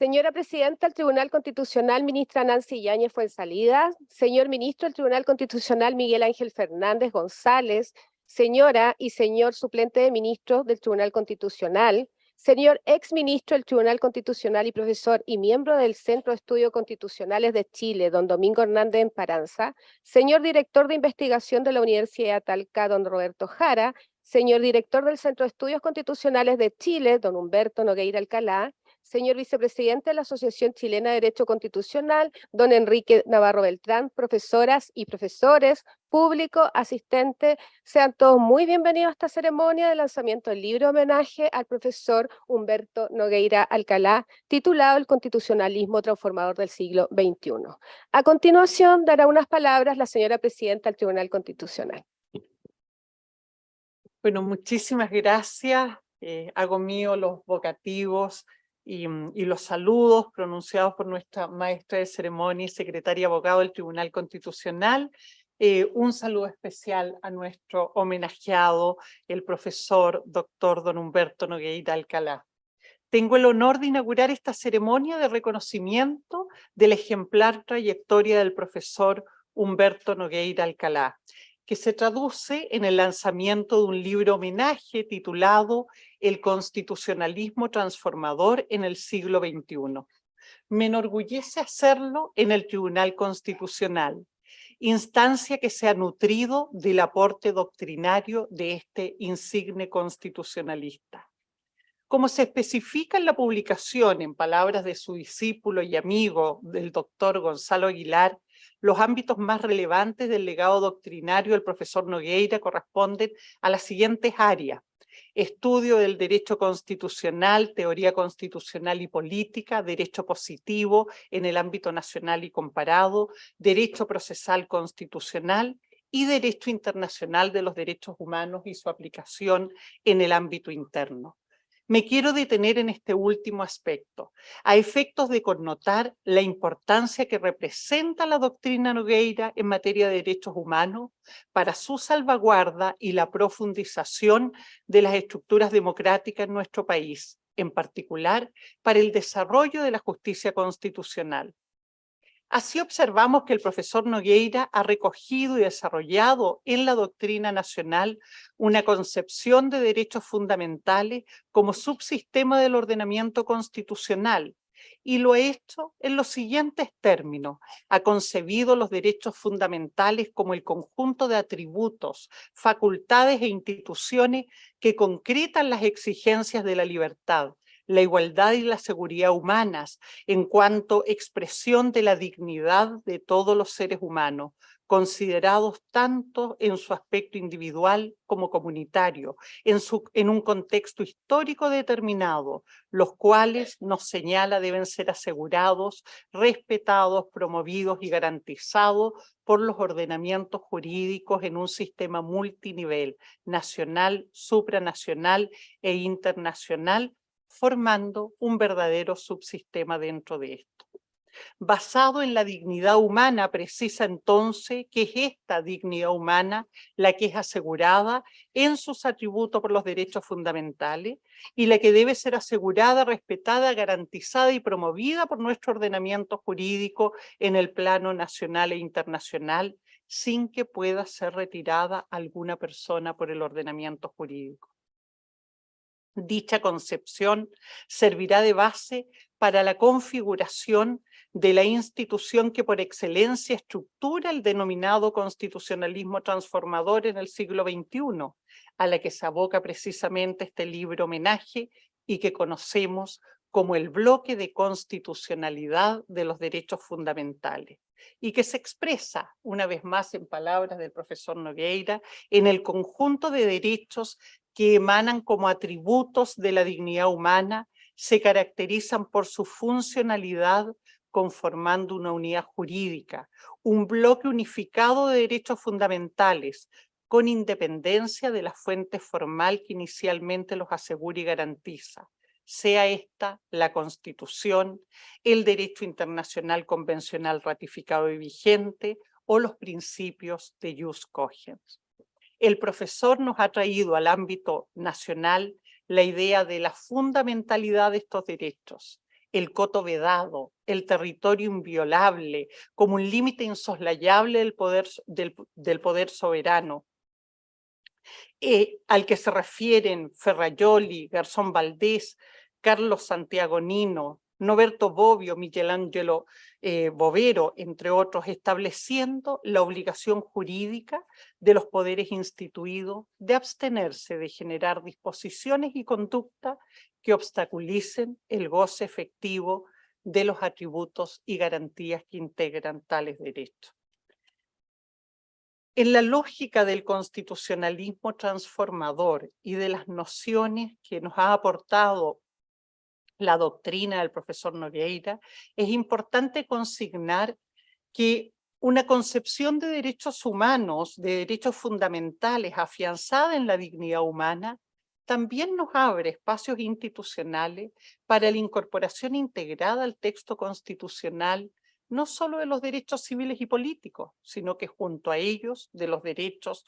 Señora Presidenta del Tribunal Constitucional, ministra Nancy Yáñez Fuenzalida, señor ministro del Tribunal Constitucional Miguel Ángel Fernández González, señora y señor suplente de ministros del Tribunal Constitucional, señor exministro del Tribunal Constitucional y profesor y miembro del Centro de Estudios Constitucionales de Chile, don Domingo Hernández Emparanza, señor director de investigación de la Universidad de Talca, don Roberto Jara, señor director del Centro de Estudios Constitucionales de Chile, don Humberto Nogueira Alcalá, señor vicepresidente de la Asociación Chilena de Derecho Constitucional, don Enrique Navarro Beltrán, profesoras y profesores, público, asistente, sean todos muy bienvenidos a esta ceremonia de lanzamiento del libro homenaje al profesor Humberto Nogueira Alcalá, titulado El Constitucionalismo Transformador del siglo XXI. A continuación, dará unas palabras la señora presidenta del Tribunal Constitucional. Bueno, muchísimas gracias. Hago mío los vocativos y los saludos pronunciados por nuestra maestra de ceremonia y secretaria abogado del Tribunal Constitucional. Un saludo especial a nuestro homenajeado, el profesor doctor don Humberto Nogueira Alcalá. Tengo el honor de inaugurar esta ceremonia de reconocimiento de la ejemplar trayectoria del profesor Humberto Nogueira Alcalá, que se traduce en el lanzamiento de un libro homenaje titulado El Constitucionalismo Transformador en el siglo XXI. Me enorgullece hacerlo en el Tribunal Constitucional, instancia que se ha nutrido del aporte doctrinario de este insigne constitucionalista. Como se especifica en la publicación, en palabras de su discípulo y amigo, del doctor Gonzalo Aguilar, los ámbitos más relevantes del legado doctrinario del profesor Nogueira corresponden a las siguientes áreas: estudio del derecho constitucional, teoría constitucional y política, derecho positivo en el ámbito nacional y comparado, derecho procesal constitucional y derecho internacional de los derechos humanos y su aplicación en el ámbito interno. Me quiero detener en este último aspecto, a efectos de connotar la importancia que representa la doctrina Nogueira en materia de derechos humanos para su salvaguarda y la profundización de las estructuras democráticas en nuestro país, en particular para el desarrollo de la justicia constitucional. Así observamos que el profesor Nogueira ha recogido y desarrollado en la doctrina nacional una concepción de derechos fundamentales como subsistema del ordenamiento constitucional, y lo ha hecho en los siguientes términos. Ha concebido los derechos fundamentales como el conjunto de atributos, facultades e instituciones que concretan las exigencias de la libertad, la igualdad y la seguridad humanas en cuanto expresión de la dignidad de todos los seres humanos, considerados tanto en su aspecto individual como comunitario, en un contexto histórico determinado, los cuales, nos señala, deben ser asegurados, respetados, promovidos y garantizados por los ordenamientos jurídicos en un sistema multinivel, nacional, supranacional e internacional, formando un verdadero subsistema dentro de esto. Basado en la dignidad humana, precisa entonces que es esta dignidad humana la que es asegurada en sus atributos por los derechos fundamentales y la que debe ser asegurada, respetada, garantizada y promovida por nuestro ordenamiento jurídico en el plano nacional e internacional, sin que pueda ser retirada alguna persona por el ordenamiento jurídico. Dicha concepción servirá de base para la configuración de la institución que por excelencia estructura el denominado constitucionalismo transformador en el siglo XXI, a la que se aboca precisamente este libro homenaje y que conocemos como el bloque de constitucionalidad de los derechos fundamentales, y que se expresa, una vez más en palabras del profesor Nogueira, en el conjunto de derechos que emanan como atributos de la dignidad humana, se caracterizan por su funcionalidad conformando una unidad jurídica, un bloque unificado de derechos fundamentales, con independencia de la fuente formal que inicialmente los asegura y garantiza, sea esta la Constitución, el derecho internacional convencional ratificado y vigente o los principios de jus cogens. El profesor nos ha traído al ámbito nacional la idea de la fundamentalidad de estos derechos, el coto vedado, el territorio inviolable, como un límite insoslayable del poder soberano, al que se refieren Ferrajoli, Garzón Valdés, Carlos Santiago Nino, Noberto Bobbio, Michelangelo Bovero, entre otros, estableciendo la obligación jurídica de los poderes instituidos de abstenerse de generar disposiciones y conducta que obstaculicen el goce efectivo de los atributos y garantías que integran tales derechos. En la lógica del constitucionalismo transformador y de las nociones que nos ha aportado la doctrina del profesor Nogueira, es importante consignar que una concepción de derechos humanos, de derechos fundamentales afianzada en la dignidad humana, también nos abre espacios institucionales para la incorporación integrada al texto constitucional no solo de los derechos civiles y políticos, sino que junto a ellos de los derechos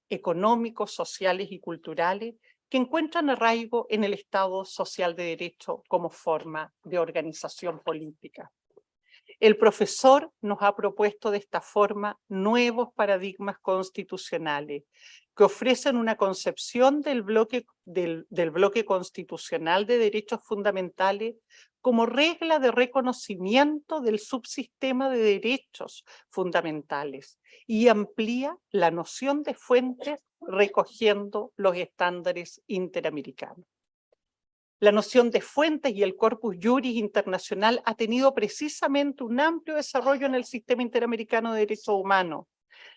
económicos, sociales y culturales que encuentran arraigo en el Estado social de derecho como forma de organización política. El profesor nos ha propuesto de esta forma nuevos paradigmas constitucionales que ofrecen una concepción del bloque constitucional de derechos fundamentales como regla de reconocimiento del subsistema de derechos fundamentales y amplía la noción de fuentes recogiendo los estándares interamericanos. La noción de fuentes y el corpus juris internacional ha tenido precisamente un amplio desarrollo en el sistema interamericano de derechos humanos.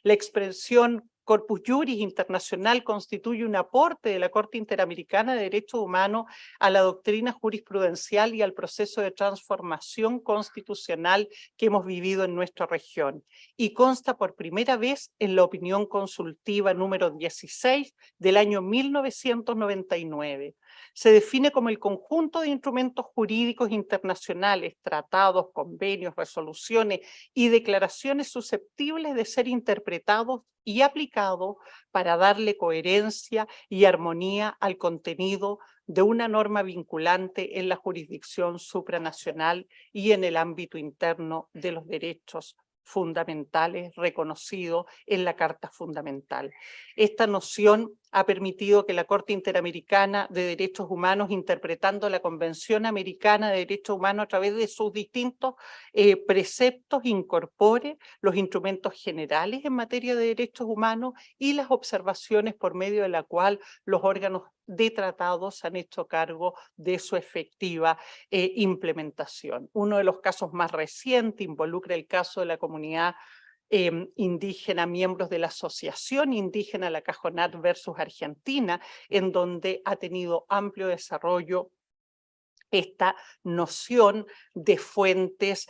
La expresión corpus juris internacional constituye un aporte de la Corte Interamericana de Derechos Humanos a la doctrina jurisprudencial y al proceso de transformación constitucional que hemos vivido en nuestra región y consta por primera vez en la opinión consultiva número 16 del año 1999. Se define como el conjunto de instrumentos jurídicos internacionales, tratados, convenios, resoluciones y declaraciones susceptibles de ser interpretados y aplicados para darle coherencia y armonía al contenido de una norma vinculante en la jurisdicción supranacional y en el ámbito interno de los derechos fundamentales reconocidos en la Carta Fundamental. Esta noción ha permitido que la Corte Interamericana de Derechos Humanos, interpretando la Convención Americana de Derechos Humanos a través de sus distintos preceptos, incorpore los instrumentos generales en materia de derechos humanos y las observaciones por medio de la cual los órganos de tratados han hecho cargo de su efectiva implementación. Uno de los casos más recientes involucra el caso de la comunidad indígena, miembros de la Asociación Indígena La Cajonat versus Argentina, en donde ha tenido amplio desarrollo esta noción de fuentes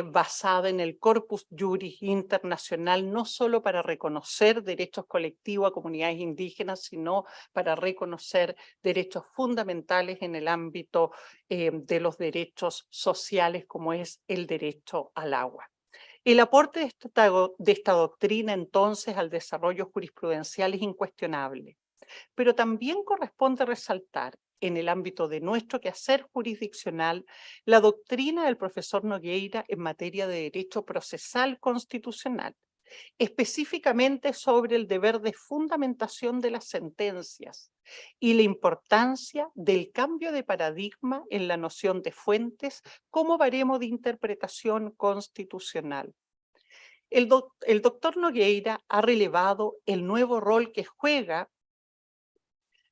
basada en el corpus juris internacional, no solo para reconocer derechos colectivos a comunidades indígenas, sino para reconocer derechos fundamentales en el ámbito de los derechos sociales, como es el derecho al agua. El aporte de esta doctrina, entonces, al desarrollo jurisprudencial es incuestionable, pero también corresponde resaltar, en el ámbito de nuestro quehacer jurisdiccional, la doctrina del profesor Nogueira en materia de derecho procesal constitucional, específicamente sobre el deber de fundamentación de las sentencias y la importancia del cambio de paradigma en la noción de fuentes como baremo de interpretación constitucional. El doctor Nogueira ha relevado el nuevo rol que juega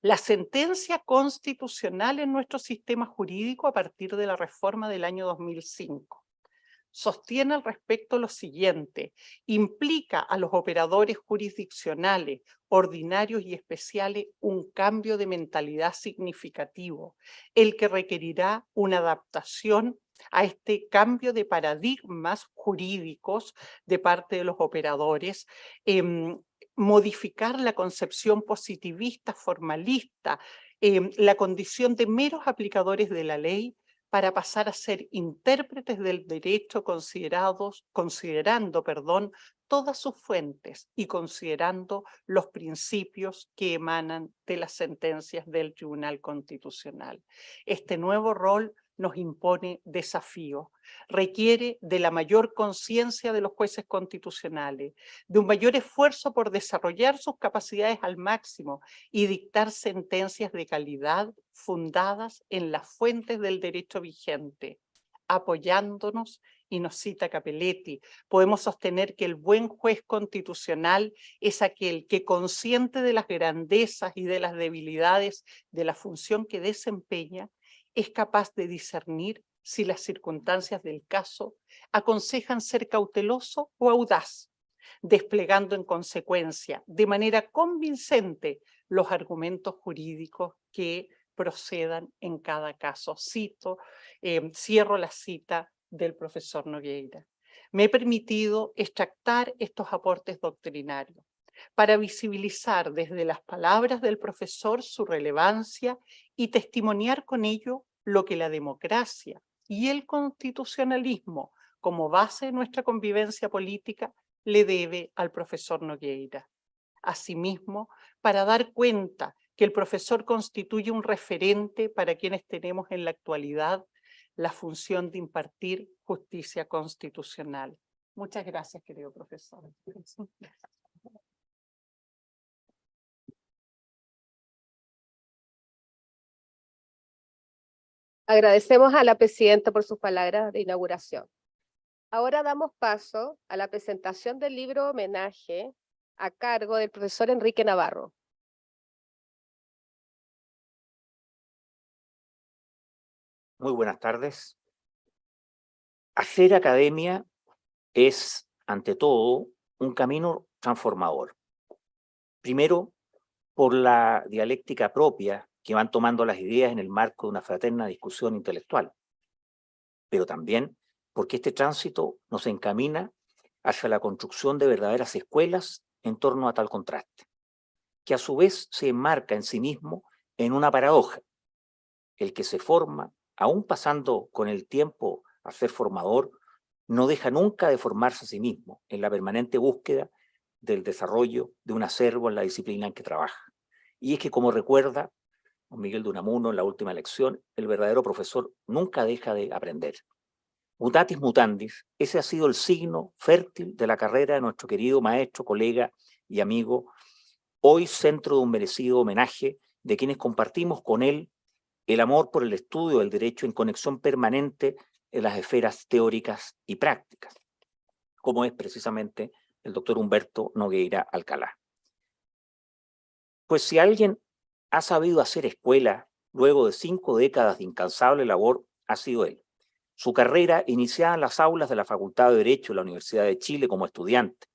la sentencia constitucional en nuestro sistema jurídico a partir de la reforma del año 2005. Sostiene al respecto lo siguiente: implica a los operadores jurisdiccionales, ordinarios y especiales un cambio de mentalidad significativo, el que requerirá una adaptación a este cambio de paradigmas jurídicos de parte de los operadores, modificar la concepción positivista, formalista, la condición de meros aplicadores de la ley para pasar a ser intérpretes del derecho considerando, todas sus fuentes y considerando los principios que emanan de las sentencias del Tribunal Constitucional. Este nuevo rol nos impone desafíos. Requiere de la mayor conciencia de los jueces constitucionales, de un mayor esfuerzo por desarrollar sus capacidades al máximo y dictar sentencias de calidad fundadas en las fuentes del derecho vigente. Apoyándonos, y nos cita Capelletti, podemos sostener que el buen juez constitucional es aquel que, consciente de las grandezas y de las debilidades de la función que desempeña, es capaz de discernir si las circunstancias del caso aconsejan ser cauteloso o audaz, desplegando en consecuencia de manera convincente los argumentos jurídicos que procedan en cada caso. Cierro la cita del profesor Nogueira. Me he permitido extractar estos aportes doctrinarios para visibilizar desde las palabras del profesor su relevancia y testimoniar con ello lo que la democracia y el constitucionalismo como base de nuestra convivencia política le debe al profesor Nogueira. Asimismo, para dar cuenta que el profesor constituye un referente para quienes tenemos en la actualidad la función de impartir justicia constitucional. Muchas gracias, querido profesor. Agradecemos a la presidenta por sus palabras de inauguración. Ahora damos paso a la presentación del libro homenaje a cargo del profesor Enrique Navarro. Muy buenas tardes. Hacer academia es, ante todo, un camino transformador. Primero, por la dialéctica propia que van tomando las ideas en el marco de una fraterna discusión intelectual, pero también porque este tránsito nos encamina hacia la construcción de verdaderas escuelas en torno a tal contraste, que a su vez se enmarca en sí mismo en una paradoja. El que se forma, aún pasando con el tiempo a ser formador, no deja nunca de formarse a sí mismo en la permanente búsqueda del desarrollo de un acervo en la disciplina en que trabaja. Y es que, como recuerda don Miguel de Unamuno en la última lección, el verdadero profesor nunca deja de aprender. Mutatis mutandis, ese ha sido el signo fértil de la carrera de nuestro querido maestro, colega y amigo, hoy centro de un merecido homenaje de quienes compartimos con él el amor por el estudio del derecho en conexión permanente en las esferas teóricas y prácticas, como es precisamente el doctor Humberto Nogueira Alcalá. Pues si alguien ha sabido hacer escuela luego de 5 décadas de incansable labor, ha sido él. Su carrera, iniciada en las aulas de la Facultad de Derecho de la Universidad de Chile como estudiante,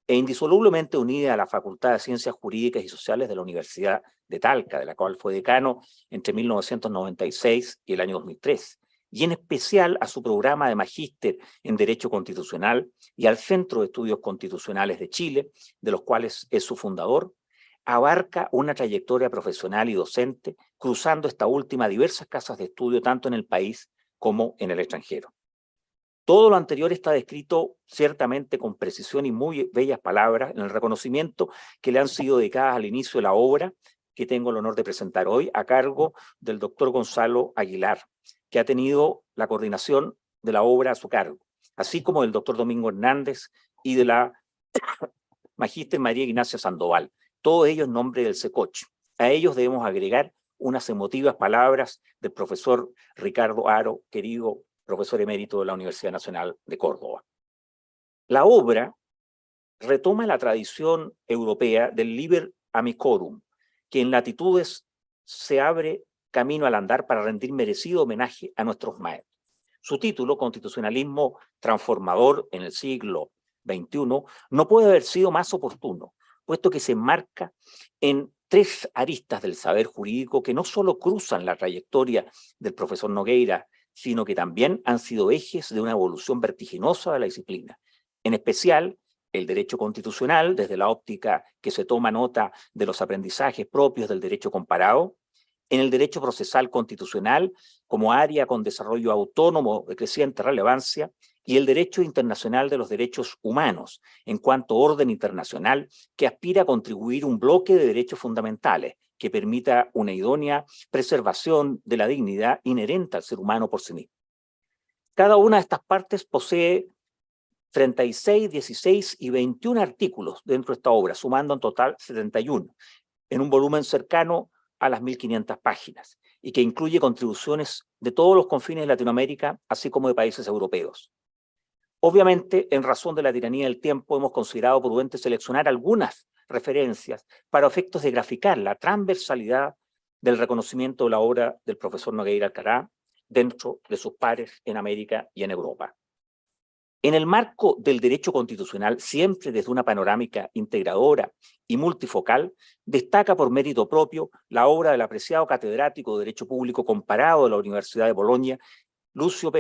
e indisolublemente unida a la Facultad de Ciencias Jurídicas y Sociales de la Universidad de Talca, de la cual fue decano entre 1996 y el año 2003, y en especial a su programa de magíster en Derecho Constitucional y al Centro de Estudios Constitucionales de Chile, de los cuales es su fundador, abarca una trayectoria profesional y docente, cruzando esta última diversas casas de estudio tanto en el país como en el extranjero. Todo lo anterior está descrito ciertamente con precisión y muy bellas palabras en el reconocimiento que le han sido dedicadas al inicio de la obra que tengo el honor de presentar hoy a cargo del doctor Gonzalo Aguilar, que ha tenido la coordinación de la obra a su cargo, así como del doctor Domingo Hernández y de la magíster María Ignacia Sandoval, todos ellos en nombre del SECOCH. A ellos debemos agregar unas emotivas palabras del profesor Ricardo Haro, querido profesor emérito de la Universidad Nacional de Córdoba. La obra retoma la tradición europea del liber amicorum, que en latitudes se abre camino al andar para rendir merecido homenaje a nuestros maestros. Su título, Constitucionalismo Transformador en el siglo XXI, no puede haber sido más oportuno, puesto que se enmarca en 3 aristas del saber jurídico que no solo cruzan la trayectoria del profesor Nogueira, sino que también han sido ejes de una evolución vertiginosa de la disciplina. En especial, el derecho constitucional, desde la óptica que se toma nota de los aprendizajes propios del derecho comparado, en el derecho procesal constitucional como área con desarrollo autónomo de creciente relevancia, y el derecho internacional de los derechos humanos, en cuanto orden internacional que aspira a contribuir un bloque de derechos fundamentales, que permita una idónea preservación de la dignidad inherente al ser humano por sí mismo. Cada una de estas partes posee 36, 16 y 21 artículos dentro de esta obra, sumando en total 71, en un volumen cercano a las 1.500 páginas, y que incluye contribuciones de todos los confines de Latinoamérica, así como de países europeos. Obviamente, en razón de la tiranía del tiempo, hemos considerado prudente seleccionar algunas referencias para efectos de graficar la transversalidad del reconocimiento de la obra del profesor Nogueira Alcará dentro de sus pares en América y en Europa. En el marco del derecho constitucional, siempre desde una panorámica integradora y multifocal, destaca por mérito propio la obra del apreciado catedrático de Derecho Público comparado de la Universidad de Bolonia, Lucio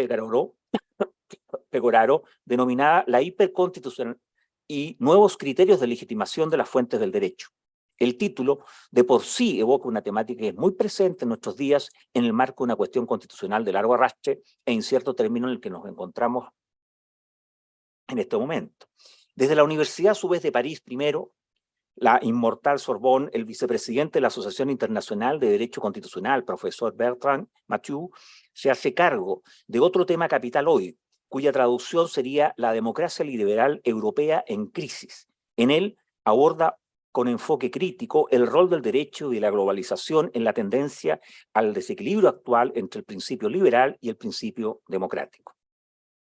Pegoraro, denominada La hiperconstitucional y nuevos criterios de legitimación de las fuentes del derecho. El título de por sí evoca una temática que es muy presente en nuestros días en el marco de una cuestión constitucional de largo arrastre e incierto término en el que nos encontramos en este momento. Desde la Universidad, a su vez, de París, primero, la inmortal Sorbonne, el vicepresidente de la Asociación Internacional de Derecho Constitucional, profesor Bertrand Mathieu, se hace cargo de otro tema capital hoy, cuya traducción sería la democracia liberal europea en crisis. En él aborda con enfoque crítico el rol del derecho y de la globalización en la tendencia al desequilibrio actual entre el principio liberal y el principio democrático.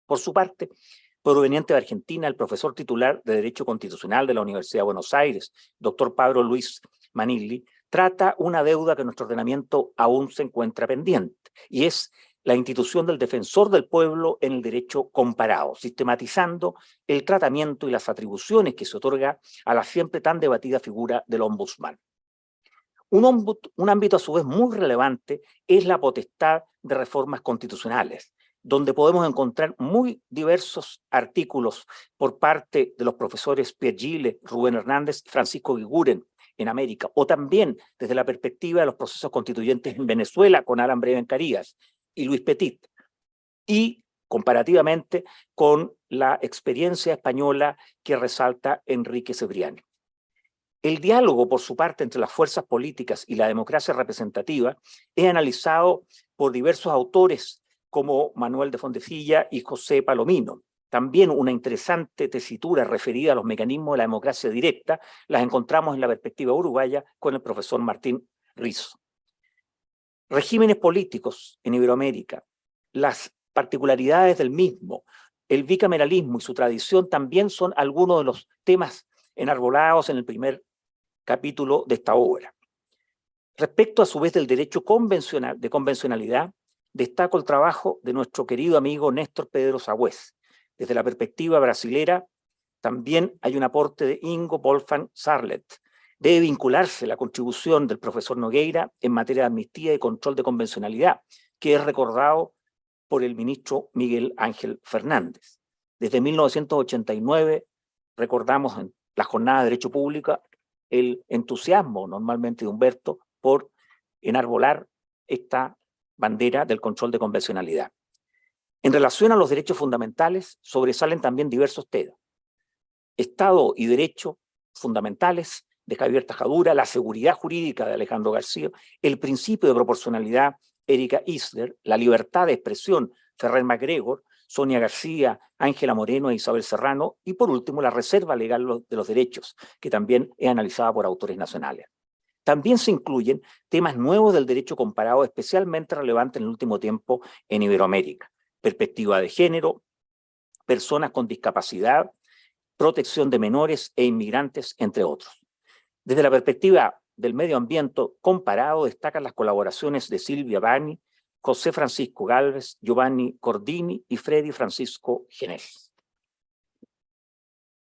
Por su parte, proveniente de Argentina, el profesor titular de Derecho Constitucional de la Universidad de Buenos Aires, doctor Pablo Luis Manilli, trata una deuda que nuestro ordenamiento aún se encuentra pendiente, y es la institución del defensor del pueblo en el derecho comparado, sistematizando el tratamiento y las atribuciones que se otorga a la siempre tan debatida figura del ombudsman. Un ámbito a su vez muy relevante es la potestad de reformas constitucionales, donde podemos encontrar muy diversos artículos por parte de los profesores Pierre Gilles, Rubén Hernández y Francisco Guiguren en América, o también desde la perspectiva de los procesos constituyentes en Venezuela con Alan Breven-Carías y Luis Petit, y comparativamente con la experiencia española que resalta Enrique Cebrián. El diálogo, por su parte, entre las fuerzas políticas y la democracia representativa es analizado por diversos autores como Manuel de Fontecilla y José Palomino. También una interesante tesitura referida a los mecanismos de la democracia directa las encontramos en la perspectiva uruguaya con el profesor Martín Rizo. Regímenes políticos en Iberoamérica, las particularidades del mismo, el bicameralismo y su tradición también son algunos de los temas enarbolados en el primer capítulo de esta obra. Respecto a su vez del derecho convencional, de convencionalidad, destaco el trabajo de nuestro querido amigo Néstor Pedro Sagüez. Desde la perspectiva brasilera, también hay un aporte de Ingo Wolfgang Sarlet. Debe vincularse la contribución del profesor Nogueira en materia de amnistía y control de convencionalidad, que es recordado por el ministro Miguel Ángel Fernández. Desde 1989, recordamos en la jornada de Derecho Público el entusiasmo normalmente de Humberto por enarbolar esta bandera del control de convencionalidad. En relación a los derechos fundamentales, sobresalen también diversos temas. Estado y derecho fundamentales de Javier Tajadura, la seguridad jurídica de Alejandro García, el principio de proporcionalidad, Erika Isler, la libertad de expresión, Ferrer MacGregor, Sonia García, Ángela Moreno e Isabel Serrano, y por último la reserva legal de los derechos, que también es analizada por autores nacionales. También se incluyen temas nuevos del derecho comparado, especialmente relevantes en el último tiempo en Iberoamérica: perspectiva de género, personas con discapacidad, protección de menores e inmigrantes, entre otros. Desde la perspectiva del medio ambiente comparado, destacan las colaboraciones de Silvia Bani, José Francisco Gálvez, Giovanni Cordini y Freddy Francisco Genés.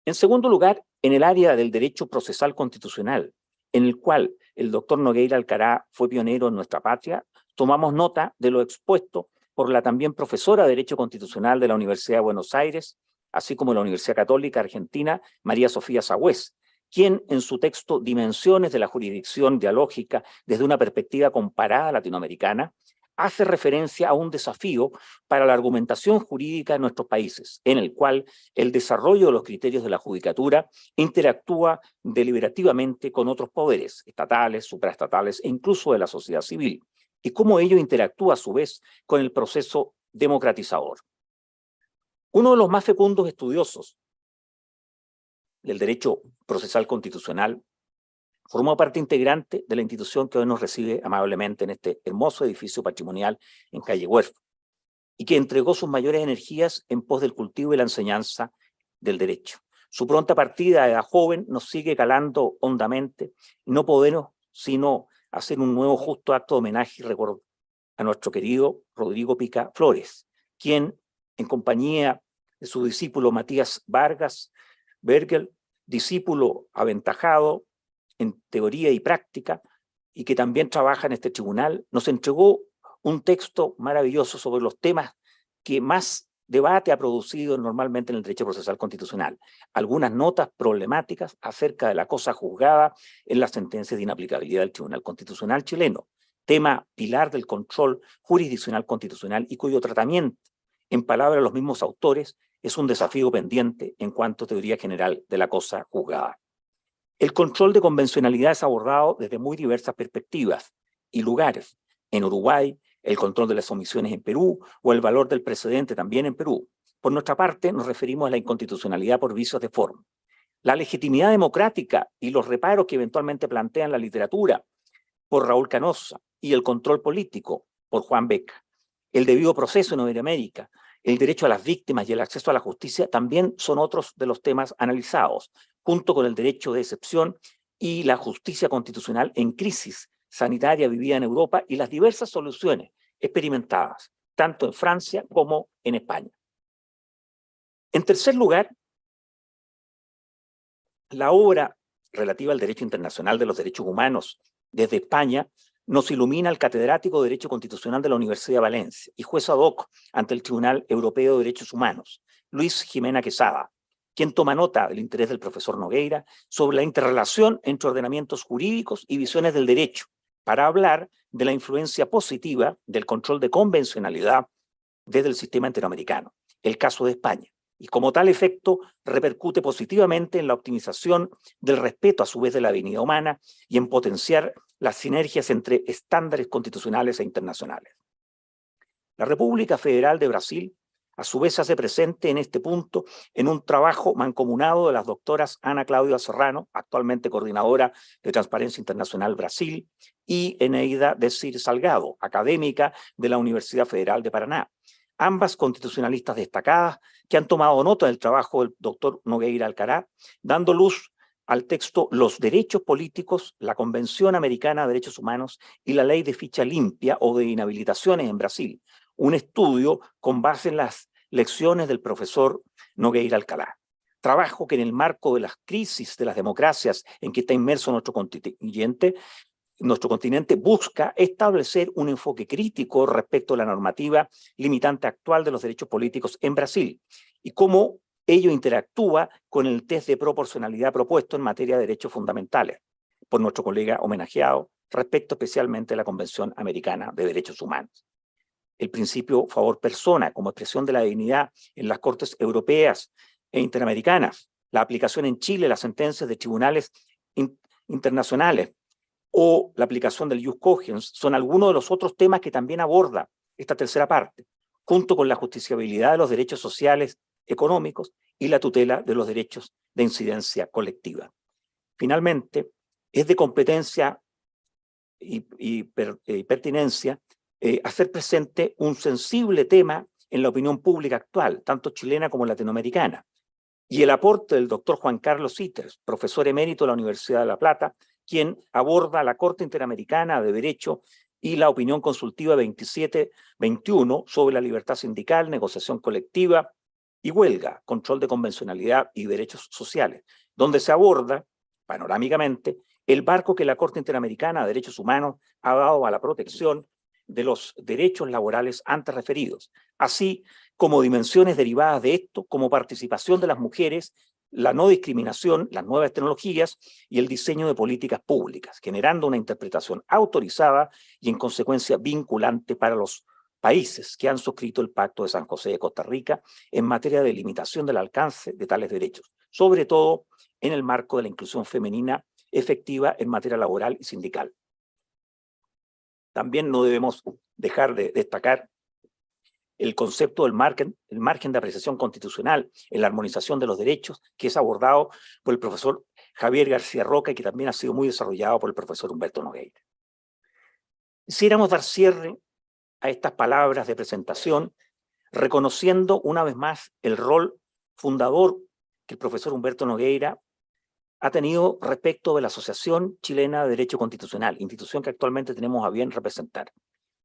En segundo lugar, en el área del derecho procesal constitucional, en el cual el doctor Nogueira Alcará fue pionero en nuestra patria, tomamos nota de lo expuesto por la también profesora de Derecho Constitucional de la Universidad de Buenos Aires, así como de la Universidad Católica Argentina, María Sofía Sagüez, quien en su texto Dimensiones de la Jurisdicción Dialógica desde una perspectiva comparada latinoamericana, hace referencia a un desafío para la argumentación jurídica de nuestros países, en el cual el desarrollo de los criterios de la judicatura interactúa deliberativamente con otros poderes, estatales, supraestatales e incluso de la sociedad civil, y cómo ello interactúa a su vez con el proceso democratizador. Uno de los más fecundos estudiosos del derecho procesal constitucional formó parte integrante de la institución que hoy nos recibe amablemente en este hermoso edificio patrimonial en calle Huerfo, y que entregó sus mayores energías en pos del cultivo y la enseñanza del derecho. Su pronta partida a edad joven nos sigue calando hondamente, y no podemos sino hacer un nuevo justo acto de homenaje y recuerdo a nuestro querido Rodrigo Pica Flores, quien, en compañía de su discípulo Matías Vargas Bergel, discípulo aventajado en teoría y práctica, y que también trabaja en este tribunal, nos entregó un texto maravilloso sobre los temas que más debate ha producido normalmente en el derecho procesal constitucional. Algunas notas problemáticas acerca de la cosa juzgada en las sentencias de inaplicabilidad del Tribunal Constitucional chileno, tema pilar del control jurisdiccional constitucional y cuyo tratamiento, en palabras de los mismos autores, es un desafío pendiente en cuanto a teoría general de la cosa juzgada. El control de convencionalidad es abordado desde muy diversas perspectivas y lugares. En Uruguay, el control de las omisiones en Perú o el valor del precedente también en Perú. Por nuestra parte, nos referimos a la inconstitucionalidad por vicios de forma. La legitimidad democrática y los reparos que eventualmente plantean la literatura por Raúl Canosa y el control político por Juan Beca. El debido proceso en Iberoamérica, el derecho a las víctimas y el acceso a la justicia también son otros de los temas analizados, junto con el derecho de excepción y la justicia constitucional en crisis sanitaria vivida en Europa y las diversas soluciones experimentadas, tanto en Francia como en España. En tercer lugar, la obra relativa al derecho internacional de los derechos humanos desde España nos ilumina el catedrático de Derecho Constitucional de la Universidad de Valencia y juez ad hoc ante el Tribunal Europeo de Derechos Humanos, Luis Jimena Quesada, quien toma nota del interés del profesor Nogueira sobre la interrelación entre ordenamientos jurídicos y visiones del derecho, para hablar de la influencia positiva del control de convencionalidad desde el sistema interamericano, el caso de España, y como tal efecto repercute positivamente en la optimización del respeto a su vez de la dignidad humana y en potenciar las sinergias entre estándares constitucionales e internacionales. La República Federal de Brasil a su vez se hace presente en este punto en un trabajo mancomunado de las doctoras Ana Claudia Serrano, actualmente coordinadora de Transparencia Internacional Brasil, y Eneida Desir Salgado, académica de la Universidad Federal de Paraná, ambas constitucionalistas destacadas que han tomado nota del trabajo del doctor Nogueira Alcará, dando luz al texto Los derechos políticos, la Convención Americana de Derechos Humanos y la Ley de Ficha Limpia o de Inhabilitaciones en Brasil, un estudio con base en las lecciones del profesor Nogueira Alcalá. Trabajo que en el marco de las crisis de las democracias en que está inmerso nuestro continente busca establecer un enfoque crítico respecto a la normativa limitante actual de los derechos políticos en Brasil y cómo ello interactúa con el test de proporcionalidad propuesto en materia de derechos fundamentales por nuestro colega homenajeado respecto especialmente a la Convención Americana de Derechos Humanos. El principio favor persona como expresión de la dignidad en las Cortes Europeas e Interamericanas, la aplicación en Chile de las sentencias de tribunales internacionales o la aplicación del jus cogens son algunos de los otros temas que también aborda esta tercera parte, junto con la justiciabilidad de los derechos sociales, económicos y la tutela de los derechos de incidencia colectiva. Finalmente, es de competencia y pertinencia hacer presente un sensible tema en la opinión pública actual, tanto chilena como latinoamericana, y el aporte del doctor Juan Carlos Sitters, profesor emérito de la Universidad de La Plata, quien aborda la Corte Interamericana de Derecho y la opinión consultiva 2721 sobre la libertad sindical, negociación colectiva y huelga, control de convencionalidad y derechos sociales, donde se aborda, panorámicamente, el marco que la Corte Interamericana de Derechos Humanos ha dado a la protección de los derechos laborales antes referidos, así como dimensiones derivadas de esto, como participación de las mujeres la no discriminación, las nuevas tecnologías y el diseño de políticas públicas, generando una interpretación autorizada y en consecuencia vinculante para los países que han suscrito el Pacto de San José de Costa Rica en materia de limitación del alcance de tales derechos, sobre todo en el marco de la inclusión femenina efectiva en materia laboral y sindical. También no debemos dejar de destacar el concepto del margen de apreciación constitucional en la armonización de los derechos, que es abordado por el profesor Javier García Roca y que también ha sido muy desarrollado por el profesor Humberto Nogueira. Quisiéramos dar cierre a estas palabras de presentación, reconociendo una vez más el rol fundador que el profesor Humberto Nogueira ha tenido respecto de la Asociación Chilena de Derecho Constitucional, institución que actualmente tenemos a bien representar.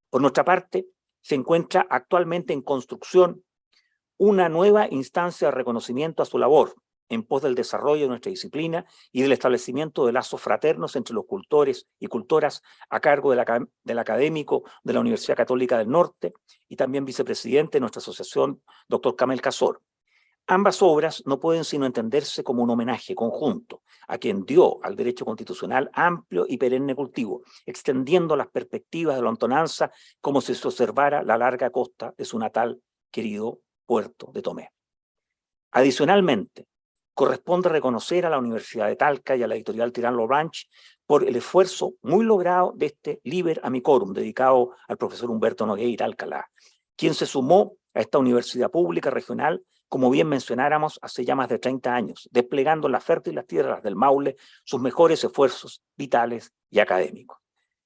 Por nuestra parte, se encuentra actualmente en construcción una nueva instancia de reconocimiento a su labor en pos del desarrollo de nuestra disciplina y del establecimiento de lazos fraternos entre los cultores y cultoras a cargo del académico de la Universidad Católica del Norte y también vicepresidente de nuestra asociación, doctor Camel Casor. Ambas obras no pueden sino entenderse como un homenaje conjunto a quien dio al derecho constitucional amplio y perenne cultivo, extendiendo las perspectivas de la lontananza como si se observara la larga costa de su natal querido puerto de Tomé. Adicionalmente, corresponde reconocer a la Universidad de Talca y a la editorial Tirán Lobranch por el esfuerzo muy logrado de este Liber Amicorum dedicado al profesor Humberto Nogueira Alcalá, quien se sumó a esta universidad pública regional, como bien mencionáramos, hace ya más de 30 años, desplegando en las fértiles tierras del Maule sus mejores esfuerzos vitales y académicos.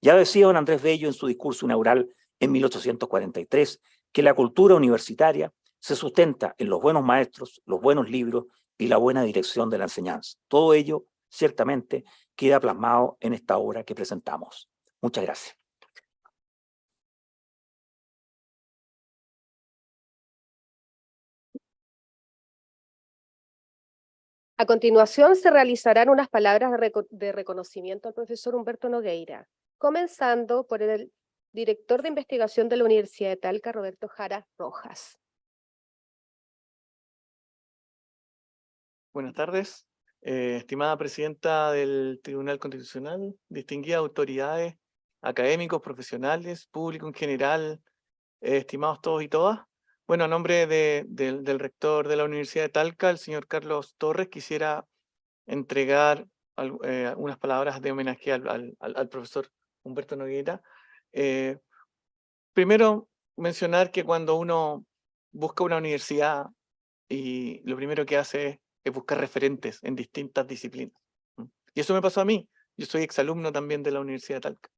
Ya decía don Andrés Bello en su discurso inaugural en 1843 que la cultura universitaria se sustenta en los buenos maestros, los buenos libros y la buena dirección de la enseñanza. Todo ello, ciertamente, queda plasmado en esta obra que presentamos. Muchas gracias. A continuación se realizarán unas palabras de reconocimiento al profesor Humberto Nogueira, comenzando por el director de investigación de la Universidad de Talca, Roberto Jara Rojas. Buenas tardes, estimada presidenta del Tribunal Constitucional, distinguidas autoridades, académicos, profesionales, público en general, estimados todos y todas. Bueno, a nombre del rector de la Universidad de Talca, el señor Carlos Torres, quisiera entregar unas palabras de homenaje al profesor Humberto Nogueira. Primero, mencionar que cuando uno busca una universidad y lo primero que hace es buscar referentes en distintas disciplinas. Y eso me pasó a mí. Yo soy exalumno también de la Universidad de Talca.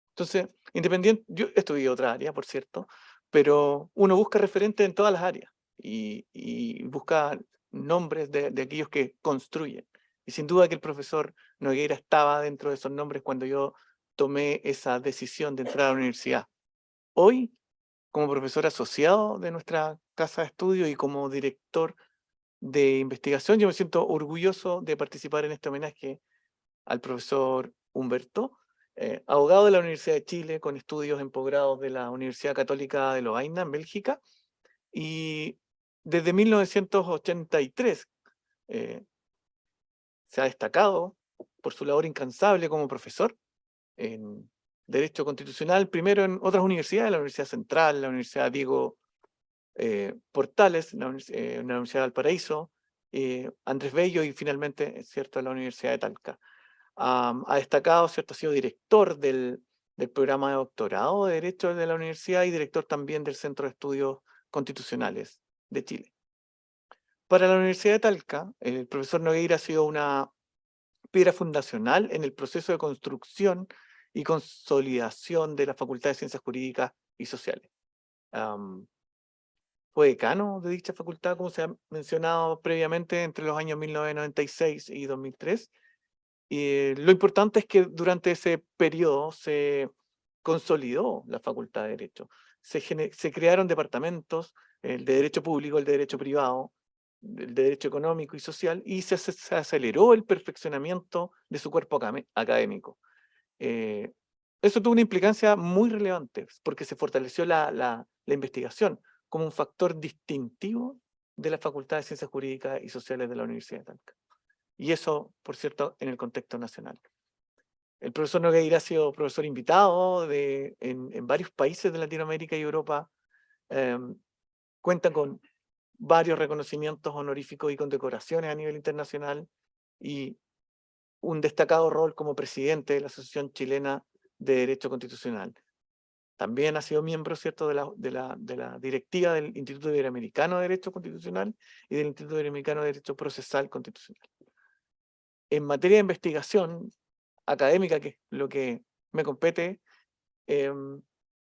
Entonces, independiente, yo estudié otra área, por cierto, pero uno busca referentes en todas las áreas y busca nombres de aquellos que construyen. Y sin duda que el profesor Nogueira estaba dentro de esos nombres cuando yo tomé esa decisión de entrar a la universidad. Hoy, como profesor asociado de nuestra casa de estudio y como director de investigación, yo me siento orgulloso de participar en este homenaje al profesor Humberto, abogado de la Universidad de Chile con estudios en posgrado de la Universidad Católica de Lovaina, en Bélgica, y desde 1983 se ha destacado por su labor incansable como profesor en Derecho Constitucional, primero en otras universidades, la Universidad Central, la Universidad Diego Portales, la Universidad de Valparaíso, Andrés Bello y finalmente, es cierto, la Universidad de Talca. Ha destacado, ¿cierto? Ha sido director del programa de doctorado de Derecho de la universidad y director también del Centro de Estudios Constitucionales de Chile. Para la Universidad de Talca, el profesor Nogueira ha sido una piedra fundacional en el proceso de construcción y consolidación de la Facultad de Ciencias Jurídicas y Sociales. Fue decano de dicha facultad, como se ha mencionado previamente, entre los años 1996 y 2003. Lo importante es que durante ese periodo se consolidó la Facultad de Derecho. Se crearon departamentos, el de Derecho Público, el de Derecho Privado, el de Derecho Económico y Social, y se aceleró el perfeccionamiento de su cuerpo académico. Eso tuvo una implicancia muy relevante, porque se fortaleció la investigación como un factor distintivo de la Facultad de Ciencias Jurídicas y Sociales de la Universidad de Talca. Y eso, por cierto, en el contexto nacional. El profesor Nogueira ha sido profesor invitado en varios países de Latinoamérica y Europa. Cuenta con varios reconocimientos honoríficos y condecoraciones a nivel internacional y un destacado rol como presidente de la Asociación Chilena de Derecho Constitucional. También ha sido miembro, ¿cierto?, de la directiva del Instituto Iberoamericano de Derecho Constitucional y del Instituto Iberoamericano de Derecho Procesal Constitucional. En materia de investigación académica, que es lo que me compete,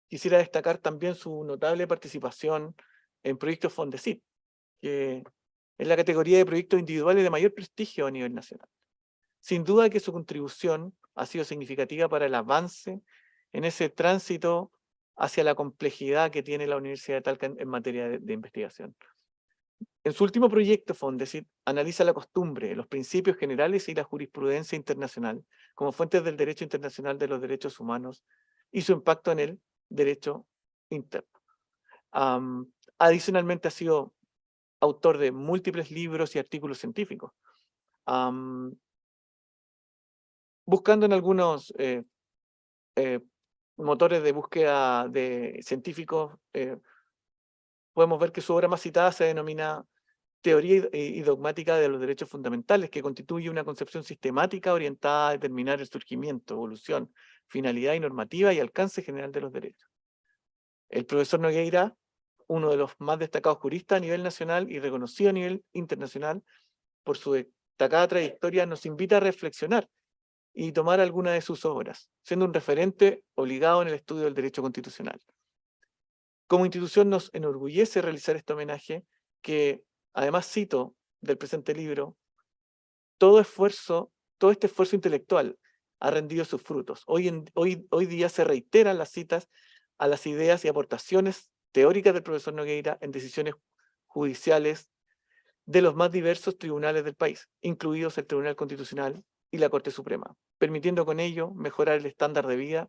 quisiera destacar también su notable participación en proyectos Fondesit, que es la categoría de proyectos individuales de mayor prestigio a nivel nacional. Sin duda que su contribución ha sido significativa para el avance en ese tránsito hacia la complejidad que tiene la Universidad de Talca en materia de investigación. En su último proyecto, Fondesit analiza la costumbre, los principios generales y la jurisprudencia internacional como fuentes del derecho internacional de los derechos humanos y su impacto en el derecho interno. Adicionalmente ha sido autor de múltiples libros y artículos científicos. Buscando en algunos motores de búsqueda de científicos, podemos ver que su obra más citada se denomina Teoría y dogmática de los derechos fundamentales, que constituye una concepción sistemática orientada a determinar el surgimiento, evolución, finalidad y normativa y alcance general de los derechos. El profesor Nogueira, uno de los más destacados juristas a nivel nacional y reconocido a nivel internacional por su destacada trayectoria, nos invita a reflexionar y tomar alguna de sus obras, siendo un referente obligado en el estudio del derecho constitucional. Como institución nos enorgullece realizar este homenaje que, además cito del presente libro, todo este esfuerzo intelectual ha rendido sus frutos. Hoy día se reiteran las citas a las ideas y aportaciones teóricas del profesor Nogueira en decisiones judiciales de los más diversos tribunales del país, incluidos el Tribunal Constitucional y la Corte Suprema, permitiendo con ello mejorar el estándar de vida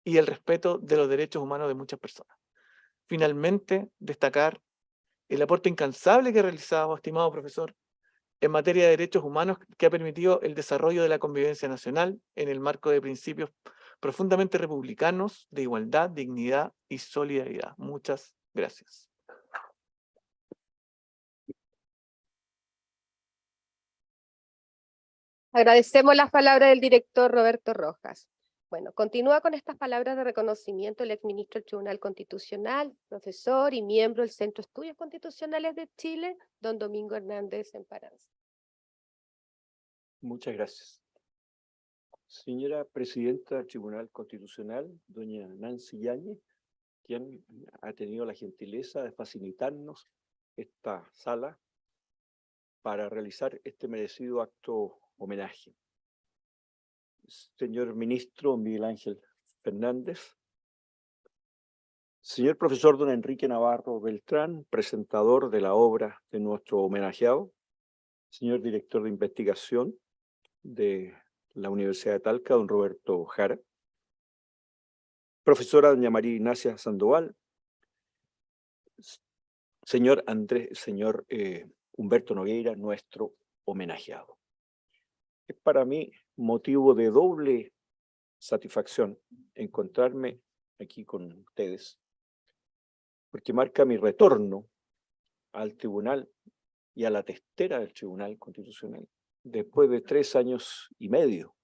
y el respeto de los derechos humanos de muchas personas. Finalmente, destacar el aporte incansable que ha realizado, estimado profesor, en materia de derechos humanos que ha permitido el desarrollo de la convivencia nacional en el marco de principios profundamente republicanos de igualdad, dignidad y solidaridad. Muchas gracias. Agradecemos las palabras del director Roberto Rojas. Bueno, continúa con estas palabras de reconocimiento el exministro del Tribunal Constitucional, profesor y miembro del Centro de Estudios Constitucionales de Chile, don Domingo Hernández Emparanza. Muchas gracias. Señora Presidenta del Tribunal Constitucional, doña Nancy Yáñez, quien ha tenido la gentileza de facilitarnos esta sala para realizar este merecido acto homenaje. Señor Ministro Miguel Ángel Fernández, señor profesor don Enrique Navarro Beltrán, presentador de la obra de nuestro homenajeado, señor director de investigación de la Universidad de Talca, don Roberto Jara, profesora doña María Ignacia Sandoval, señor Humberto Nogueira, nuestro homenajeado. Es para mí motivo de doble satisfacción encontrarme aquí con ustedes, porque marca mi retorno al tribunal y a la testera del Tribunal Constitucional después de 3 años y medio.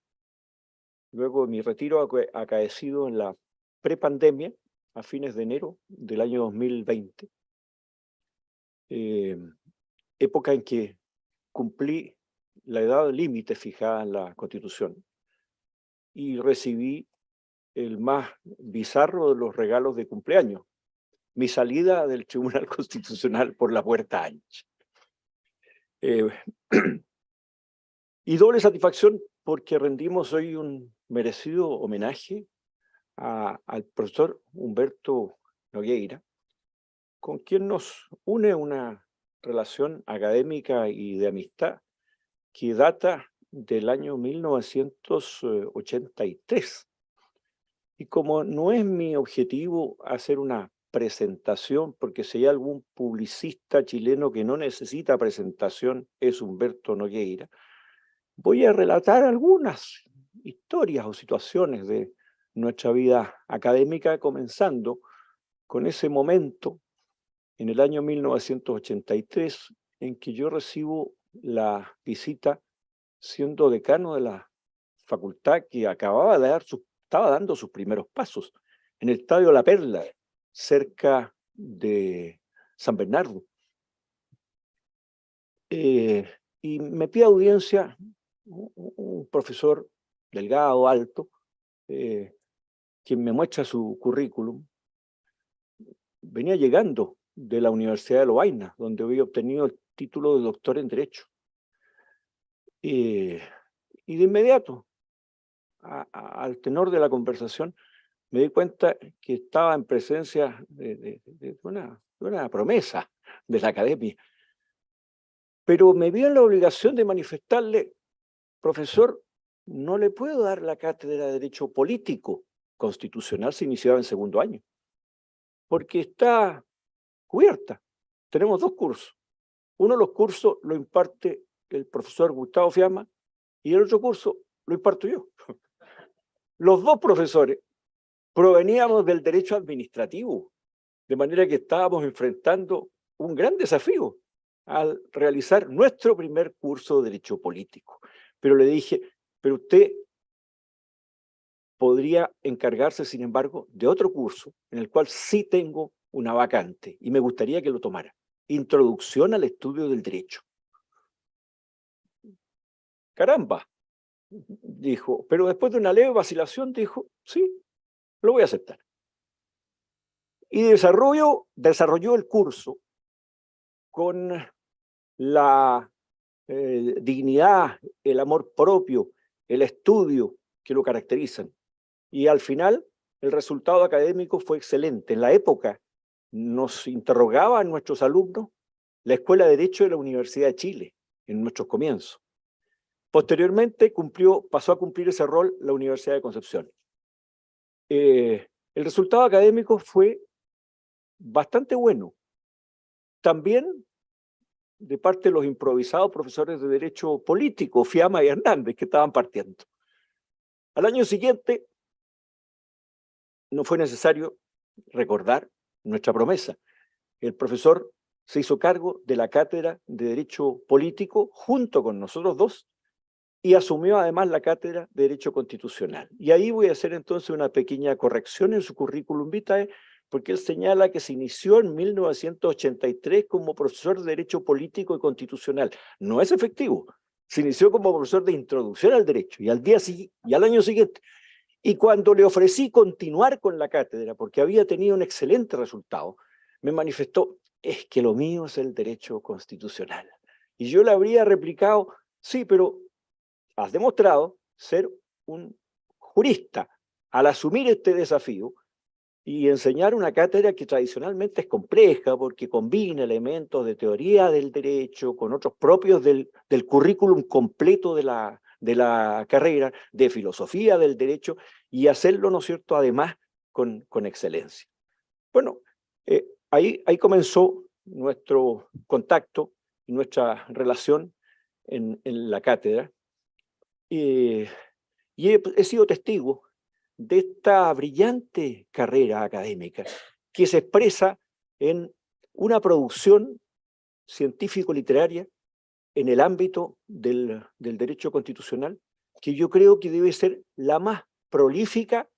Luego mi retiro acaecido en la prepandemia, a fines de enero del año 2020, época en que cumplí la edad límite fijada en la Constitución y recibí el más bizarro de los regalos de cumpleaños, mi salida del Tribunal Constitucional por la puerta ancha. Y doble satisfacción porque rendimos hoy un merecido homenaje al profesor Humberto Nogueira, con quien nos une una relación académica y de amistad que data del año 1983. Y como no es mi objetivo hacer una presentación, porque si hay algún publicista chileno que no necesita presentación, es Humberto Nogueira, voy a relatar algunas historias o situaciones de nuestra vida académica, comenzando con ese momento en el año 1983 en que yo recibo la visita siendo decano de la facultad que acababa de estaba dando sus primeros pasos en el Estadio La Perla, cerca de San Bernardo. Y me pide audiencia un profesor delgado, alto, quien me muestra su currículum. Venía llegando de la Universidad de Lovaina, donde había obtenido el título de doctor en Derecho. Y de inmediato, al tenor de la conversación, me di cuenta que estaba en presencia de una promesa de la academia. Pero me vi en la obligación de manifestarle, profesor, no le puedo dar la cátedra de Derecho Político Constitucional, se iniciaba en segundo año, porque está cubierta. Tenemos dos cursos. Uno de los cursos lo imparte el profesor Gustavo Fiamma y el otro curso lo imparto yo. Los dos profesores proveníamos del derecho administrativo, de manera que estábamos enfrentando un gran desafío al realizar nuestro primer curso de Derecho Político. Pero le dije, pero usted podría encargarse, sin embargo, de otro curso en el cual sí tengo una vacante y me gustaría que lo tomara. Introducción al estudio del derecho. Caramba, dijo, pero después de una leve vacilación dijo, sí, lo voy a aceptar. Y desarrolló el curso con la dignidad, el amor propio, el estudio que lo caracterizan. Y al final, el resultado académico fue excelente. En la época, nos interrogaban nuestros alumnos la Escuela de Derecho de la Universidad de Chile, en nuestros comienzos. Posteriormente, pasó a cumplir ese rol la Universidad de Concepción. El resultado académico fue bastante bueno. También de parte de los improvisados profesores de Derecho Político, Fiamma y Hernández, que estaban partiendo. Al año siguiente, no fue necesario recordar nuestra promesa. El profesor se hizo cargo de la cátedra de Derecho Político junto con nosotros dos y asumió además la cátedra de Derecho Constitucional. Y ahí voy a hacer entonces una pequeña corrección en su currículum vitae, porque él señala que se inició en 1983 como profesor de Derecho Político y Constitucional. No es efectivo. Se inició como profesor de Introducción al Derecho y al año siguiente. Y cuando le ofrecí continuar con la cátedra, porque había tenido un excelente resultado, me manifestó, es que lo mío es el derecho constitucional. Y yo le habría replicado, sí, pero has demostrado ser un jurista. Al asumir este desafío y enseñar una cátedra que tradicionalmente es compleja porque combina elementos de teoría del derecho con otros propios del currículum completo de la carrera, de filosofía del derecho, y hacerlo, ¿no es cierto?, además con excelencia. Bueno, ahí comenzó nuestro contacto, nuestra relación en la cátedra, y he sido testigo de esta brillante carrera académica que se expresa en una producción científico-literaria en el ámbito del derecho constitucional, que yo creo que debe ser la más prolífica,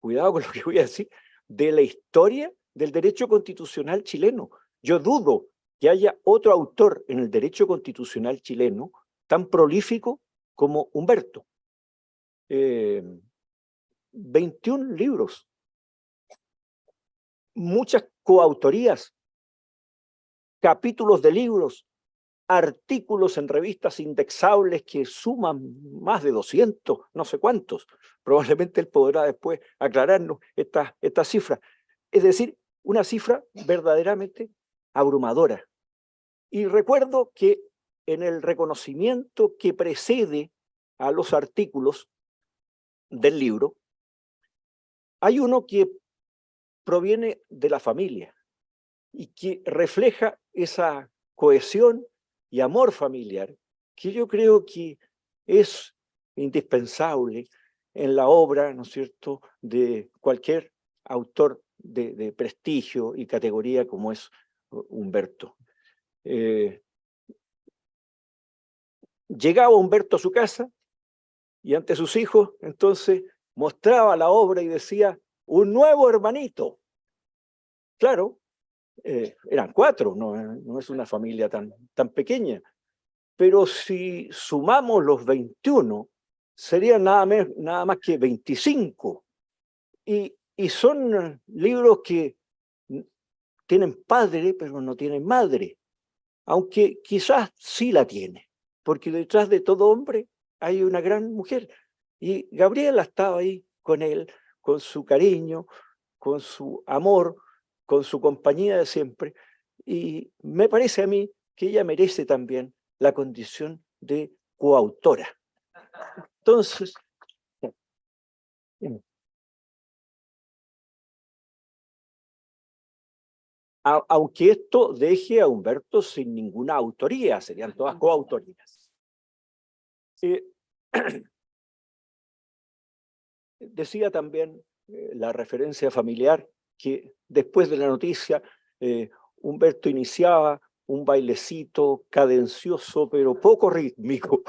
cuidado con lo que voy a decir, de la historia del derecho constitucional chileno. Yo dudo que haya otro autor en el derecho constitucional chileno tan prolífico como Humberto. 21 libros, muchas coautorías, capítulos de libros, artículos en revistas indexables que suman más de 200, no sé cuántos. Probablemente él podrá después aclararnos esta cifra. Es decir, una cifra verdaderamente abrumadora. Y recuerdo que en el reconocimiento que precede a los artículos del libro, hay uno que proviene de la familia y que refleja esa cohesión y amor familiar que yo creo que es indispensable en la obra, ¿no es cierto?, de cualquier autor de prestigio y categoría como es Humberto. Llegaba Humberto a su casa y ante sus hijos, entonces, mostraba la obra y decía, un nuevo hermanito. Claro, eran 4, no es una familia tan pequeña, pero si sumamos los 21, serían nada más que 25. Y son libros que tienen padre, pero no tienen madre, aunque quizás sí la tiene, porque detrás de todo hombre hay una gran mujer. Y Gabriela estaba ahí con él, con su cariño, con su amor, con su compañía de siempre. Y me parece a mí que ella merece también la condición de coautora. Entonces, aunque esto deje a Humberto sin ninguna autoría, serían todas coautorías. Decía también la referencia familiar que después de la noticia, Humberto iniciaba un bailecito cadencioso, pero poco rítmico,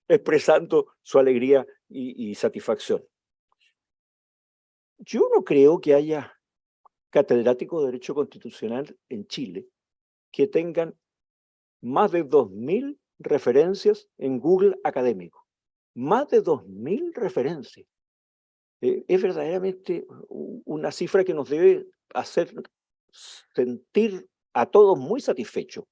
expresando su alegría y satisfacción. Yo no creo que haya catedráticos de Derecho Constitucional en Chile que tengan más de 2.000 referencias en Google académico. Más de 2.000 referencias. Es verdaderamente una cifra que nos debe hacer sentir a todos muy satisfechos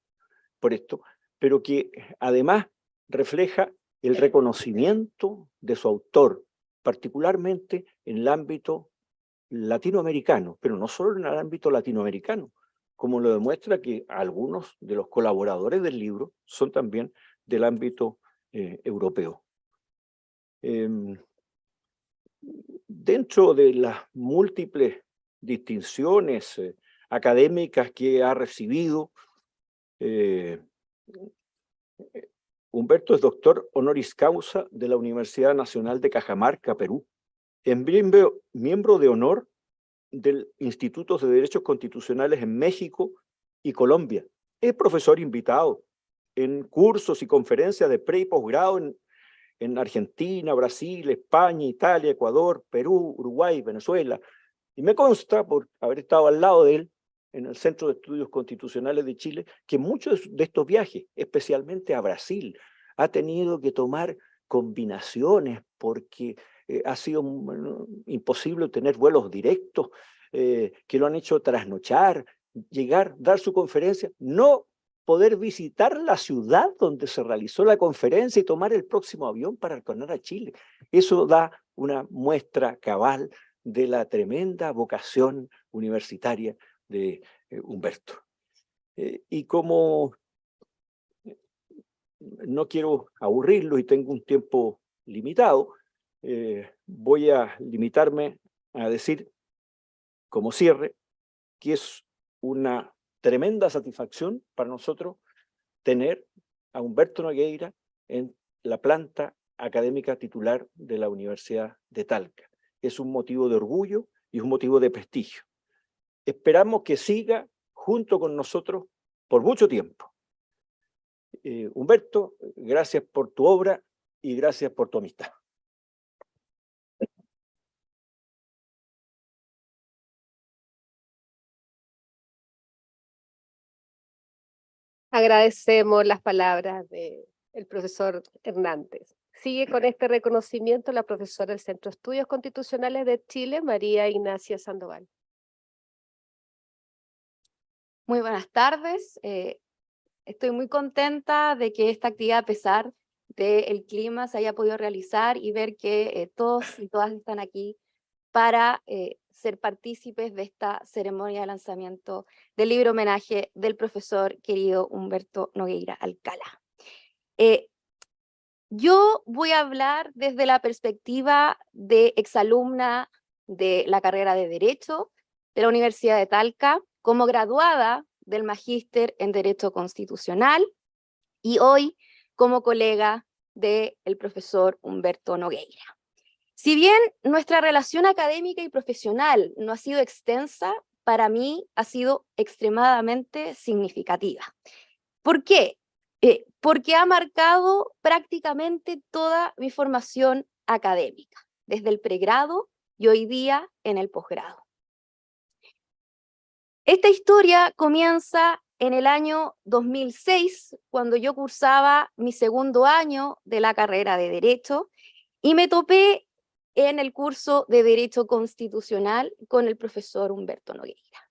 por esto, pero que además refleja el reconocimiento de su autor, particularmente en el ámbito latinoamericano, pero no solo en el ámbito latinoamericano, como lo demuestra que algunos de los colaboradores del libro son también del ámbito europeo. Dentro de las múltiples distinciones académicas que ha recibido, Humberto es doctor honoris causa de la Universidad Nacional de Cajamarca, Perú. Es miembro de honor del Instituto de Derechos Constitucionales en México y Colombia. Es profesor invitado en cursos y conferencias de pre y posgrado en Argentina, Brasil, España, Italia, Ecuador, Perú, Uruguay, Venezuela. Y me consta, por haber estado al lado de él en el Centro de Estudios Constitucionales de Chile, que muchos de estos viajes, especialmente a Brasil, ha tenido que tomar combinaciones porque ha sido imposible tener vuelos directos, que lo han hecho trasnochar, llegar, dar su conferencia, no poder visitar la ciudad donde se realizó la conferencia y tomar el próximo avión para retornar a Chile. Eso da una muestra cabal de la tremenda vocación universitaria de Humberto. Y como no quiero aburrirlo y tengo un tiempo limitado, voy a limitarme a decir, como cierre, que es una tremenda satisfacción para nosotros tener a Humberto Nogueira en la planta académica titular de la Universidad de Talca. Es un motivo de orgullo y un motivo de prestigio. Esperamos que siga junto con nosotros por mucho tiempo. Humberto, gracias por tu obra y gracias por tu amistad. Agradecemos las palabras del profesor Hernández. Sigue con este reconocimiento la profesora del Centro de Estudios Constitucionales de Chile, María Ignacia Sandoval. Muy buenas tardes. Estoy muy contenta de que esta actividad, a pesar del clima, se haya podido realizar y ver que todos y todas están aquí para ser partícipes de esta ceremonia de lanzamiento del libro homenaje del profesor querido Humberto Nogueira Alcalá. Yo voy a hablar desde la perspectiva de exalumna de la carrera de Derecho de la Universidad de Talca, como graduada del Magíster en Derecho Constitucional y hoy como colega del profesor Humberto Nogueira. Si bien nuestra relación académica y profesional no ha sido extensa, para mí ha sido extremadamente significativa. ¿Por qué? Porque ha marcado prácticamente toda mi formación académica, desde el pregrado y hoy día en el posgrado. Esta historia comienza en el año 2006, cuando yo cursaba mi segundo año de la carrera de Derecho y me topé en el curso de Derecho Constitucional con el profesor Humberto Nogueira.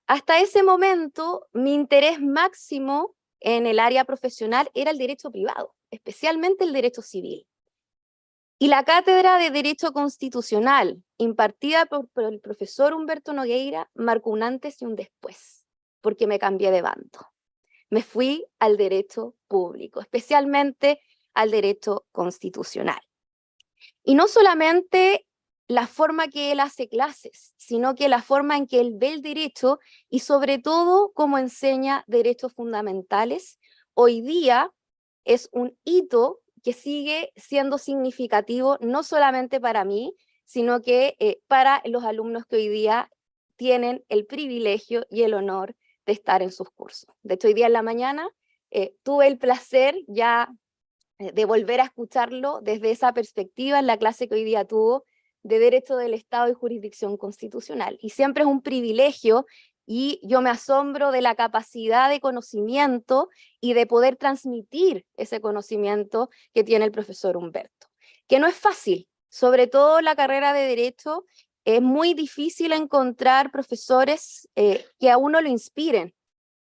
Hasta ese momento, mi interés máximo en el área profesional era el derecho privado, especialmente el derecho civil. Y la cátedra de Derecho Constitucional, impartida por el profesor Humberto Nogueira, marcó un antes y un después, porque me cambié de bando. Me fui al derecho público, especialmente al derecho constitucional. Y no solamente la forma que él hace clases, sino que la forma en que él ve el derecho y sobre todo cómo enseña derechos fundamentales, hoy día es un hito que sigue siendo significativo no solamente para mí, sino que para los alumnos que hoy día tienen el privilegio y el honor de estar en sus cursos. De hecho, hoy día en la mañana tuve el placer ya de volver a escucharlo desde esa perspectiva en la clase que hoy día tuvo de Derecho del Estado y Jurisdicción Constitucional. Y siempre es un privilegio y yo me asombro de la capacidad de conocimiento y de poder transmitir ese conocimiento que tiene el profesor Humberto, que no es fácil, sobre todo en la carrera de Derecho, es muy difícil encontrar profesores que a uno lo inspiren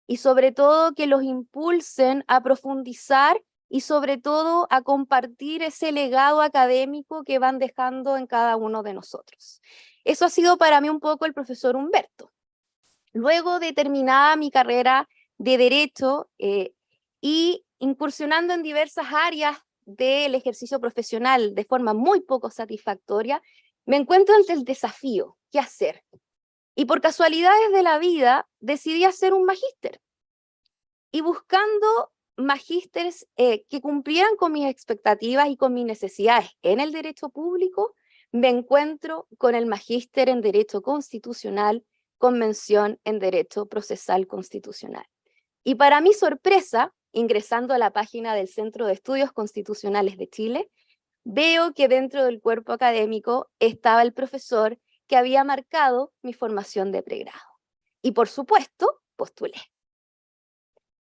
y sobre todo que los impulsen a profundizar y sobre todo a compartir ese legado académico que van dejando en cada uno de nosotros. Eso ha sido para mí un poco el profesor Humberto. Luego de terminada mi carrera de Derecho y incursionando en diversas áreas del ejercicio profesional de forma muy poco satisfactoria, me encuentro ante el desafío, ¿qué hacer? Y por casualidades de la vida decidí hacer un magíster. Y buscando magísteres que cumplieran con mis expectativas y con mis necesidades en el derecho público, me encuentro con el magíster en Derecho Constitucional con mención en Derecho Procesal Constitucional. Y para mi sorpresa, ingresando a la página del Centro de Estudios Constitucionales de Chile, veo que dentro del cuerpo académico estaba el profesor que había marcado mi formación de pregrado. Y por supuesto, postulé.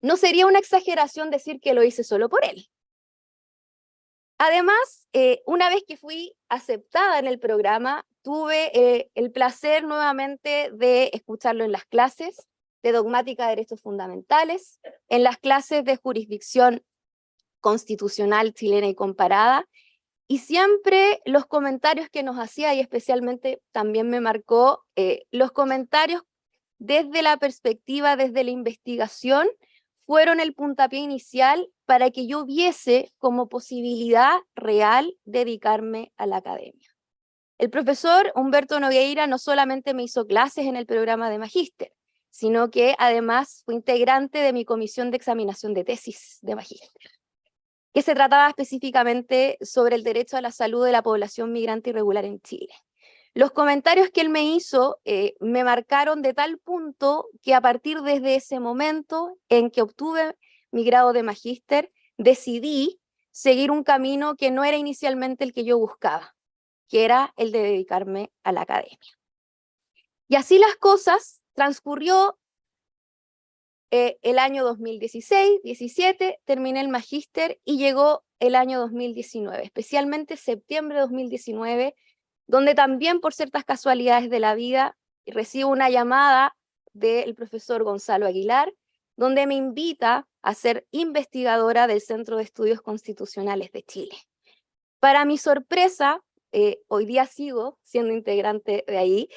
No sería una exageración decir que lo hice solo por él. Además, una vez que fui aceptada en el programa, tuve el placer nuevamente de escucharlo en las clases de dogmática de derechos fundamentales, en las clases de jurisdicción constitucional chilena y comparada, y siempre los comentarios que nos hacía, y especialmente también me marcó los comentarios desde la perspectiva, desde la investigación, fueron el puntapié inicial para que yo viese como posibilidad real dedicarme a la academia. El profesor Humberto Nogueira no solamente me hizo clases en el programa de magíster, sino que además fue integrante de mi comisión de examinación de tesis de magíster, que se trataba específicamente sobre el derecho a la salud de la población migrante irregular en Chile. Los comentarios que él me hizo me marcaron de tal punto que a partir desde ese momento en que obtuve mi grado de magíster, decidí seguir un camino que no era inicialmente el que yo buscaba, que era el de dedicarme a la academia. Y así las cosas, transcurrió el año 2016-17, terminé el magíster y llegó el año 2019, especialmente septiembre de 2019, donde también por ciertas casualidades de la vida recibo una llamada del profesor Gonzalo Aguilar, donde me invita a ser investigadora del Centro de Estudios Constitucionales de Chile. Para mi sorpresa, hoy día sigo siendo integrante de ahí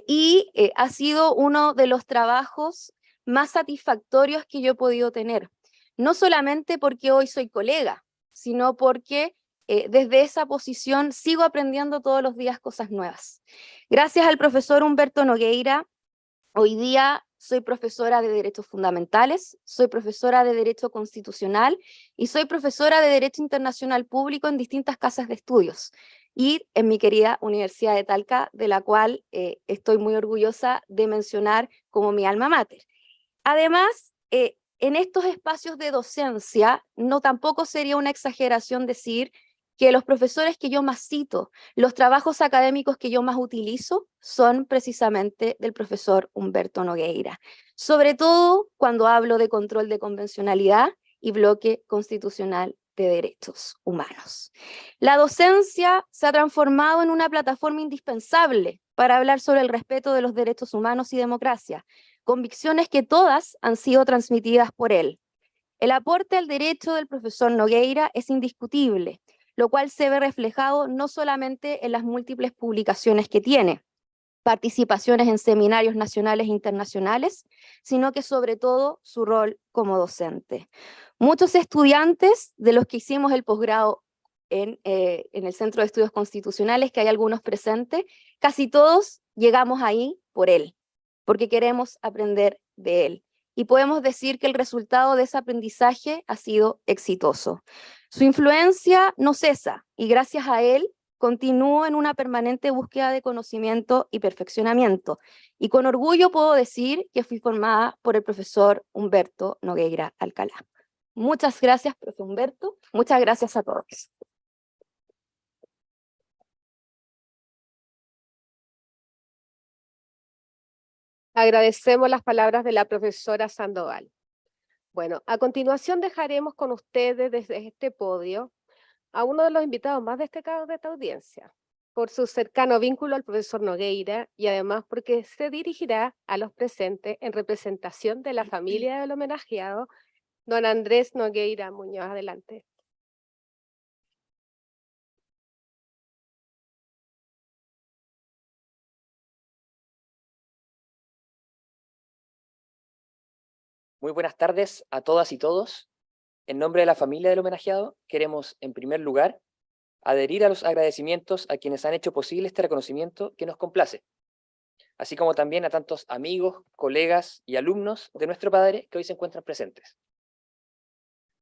y ha sido uno de los trabajos más satisfactorios que yo he podido tener, no solamente porque hoy soy colega, sino porque desde esa posición sigo aprendiendo todos los días cosas nuevas. Gracias al profesor Humberto Nogueira, hoy día soy profesora de Derechos Fundamentales, soy profesora de Derecho Constitucional y soy profesora de Derecho Internacional Público en distintas casas de estudios y en mi querida Universidad de Talca, de la cual estoy muy orgullosa de mencionar como mi alma mater. Además, en estos espacios de docencia, no tampoco sería una exageración decir que los profesores que yo más cito, los trabajos académicos que yo más utilizo, son precisamente del profesor Humberto Nogueira. Sobre todo cuando hablo de control de convencionalidad y bloque constitucional de derechos humanos. La docencia se ha transformado en una plataforma indispensable para hablar sobre el respeto de los derechos humanos y democracia, convicciones que todas han sido transmitidas por él. El aporte al derecho del profesor Nogueira es indiscutible, lo cual se ve reflejado no solamente en las múltiples publicaciones que tiene, participaciones en seminarios nacionales e internacionales, sino que sobre todo su rol como docente. Muchos estudiantes de los que hicimos el posgrado en el Centro de Estudios Constitucionales, que hay algunos presentes, casi todos llegamos ahí por él, porque queremos aprender de él. Y podemos decir que el resultado de ese aprendizaje ha sido exitoso. Su influencia no cesa y gracias a él continúo en una permanente búsqueda de conocimiento y perfeccionamiento. Y con orgullo puedo decir que fui formada por el profesor Humberto Nogueira Alcalá. Muchas gracias, profe Humberto. Muchas gracias a todos. Agradecemos las palabras de la profesora Sandoval. Bueno, a continuación dejaremos con ustedes desde este podio a uno de los invitados más destacados de esta audiencia, por su cercano vínculo al profesor Nogueira y además porque se dirigirá a los presentes en representación de la familia del homenajeado, don Andrés Nogueira Muñoz. Adelante. Muy buenas tardes a todas y todos. En nombre de la familia del homenajeado, queremos, en primer lugar, adherir a los agradecimientos a quienes han hecho posible este reconocimiento que nos complace, así como también a tantos amigos, colegas y alumnos de nuestro padre que hoy se encuentran presentes.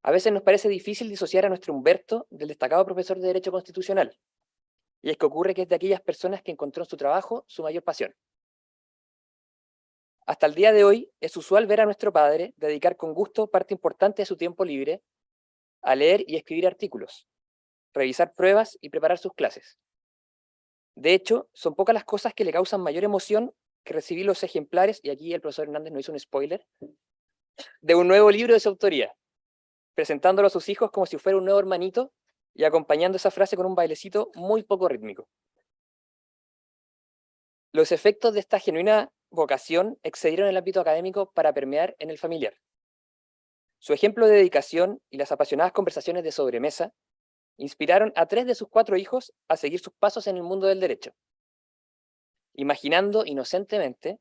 A veces nos parece difícil disociar a nuestro Humberto del destacado profesor de Derecho Constitucional, y es que ocurre que es de aquellas personas que encontró en su trabajo su mayor pasión. Hasta el día de hoy es usual ver a nuestro padre dedicar con gusto parte importante de su tiempo libre a leer y escribir artículos, revisar pruebas y preparar sus clases. De hecho, son pocas las cosas que le causan mayor emoción que recibir los ejemplares, y aquí el profesor Hernández nos hizo un spoiler, de un nuevo libro de su autoría, presentándolo a sus hijos como si fuera un nuevo hermanito y acompañando esa frase con un bailecito muy poco rítmico. Los efectos de esta genuina vocación excedieron el ámbito académico para permear en el familiar. Su ejemplo de dedicación y las apasionadas conversaciones de sobremesa inspiraron a 3 de sus 4 hijos a seguir sus pasos en el mundo del derecho, imaginando inocentemente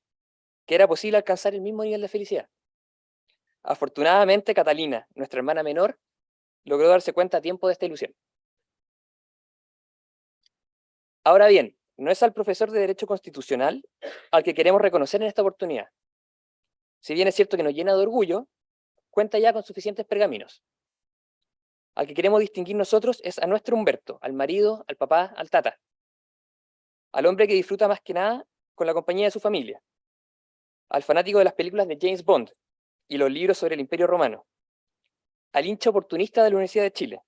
que era posible alcanzar el mismo nivel de felicidad. Afortunadamente, Catalina, nuestra hermana menor, logró darse cuenta a tiempo de esta ilusión. Ahora bien, no es al profesor de Derecho Constitucional al que queremos reconocer en esta oportunidad. Si bien es cierto que nos llena de orgullo, cuenta ya con suficientes pergaminos. Al que queremos distinguir nosotros es a nuestro Humberto, al marido, al papá, al tata. Al hombre que disfruta más que nada con la compañía de su familia. Al fanático de las películas de James Bond y los libros sobre el Imperio Romano. Al hincha oportunista de la Universidad de Chile.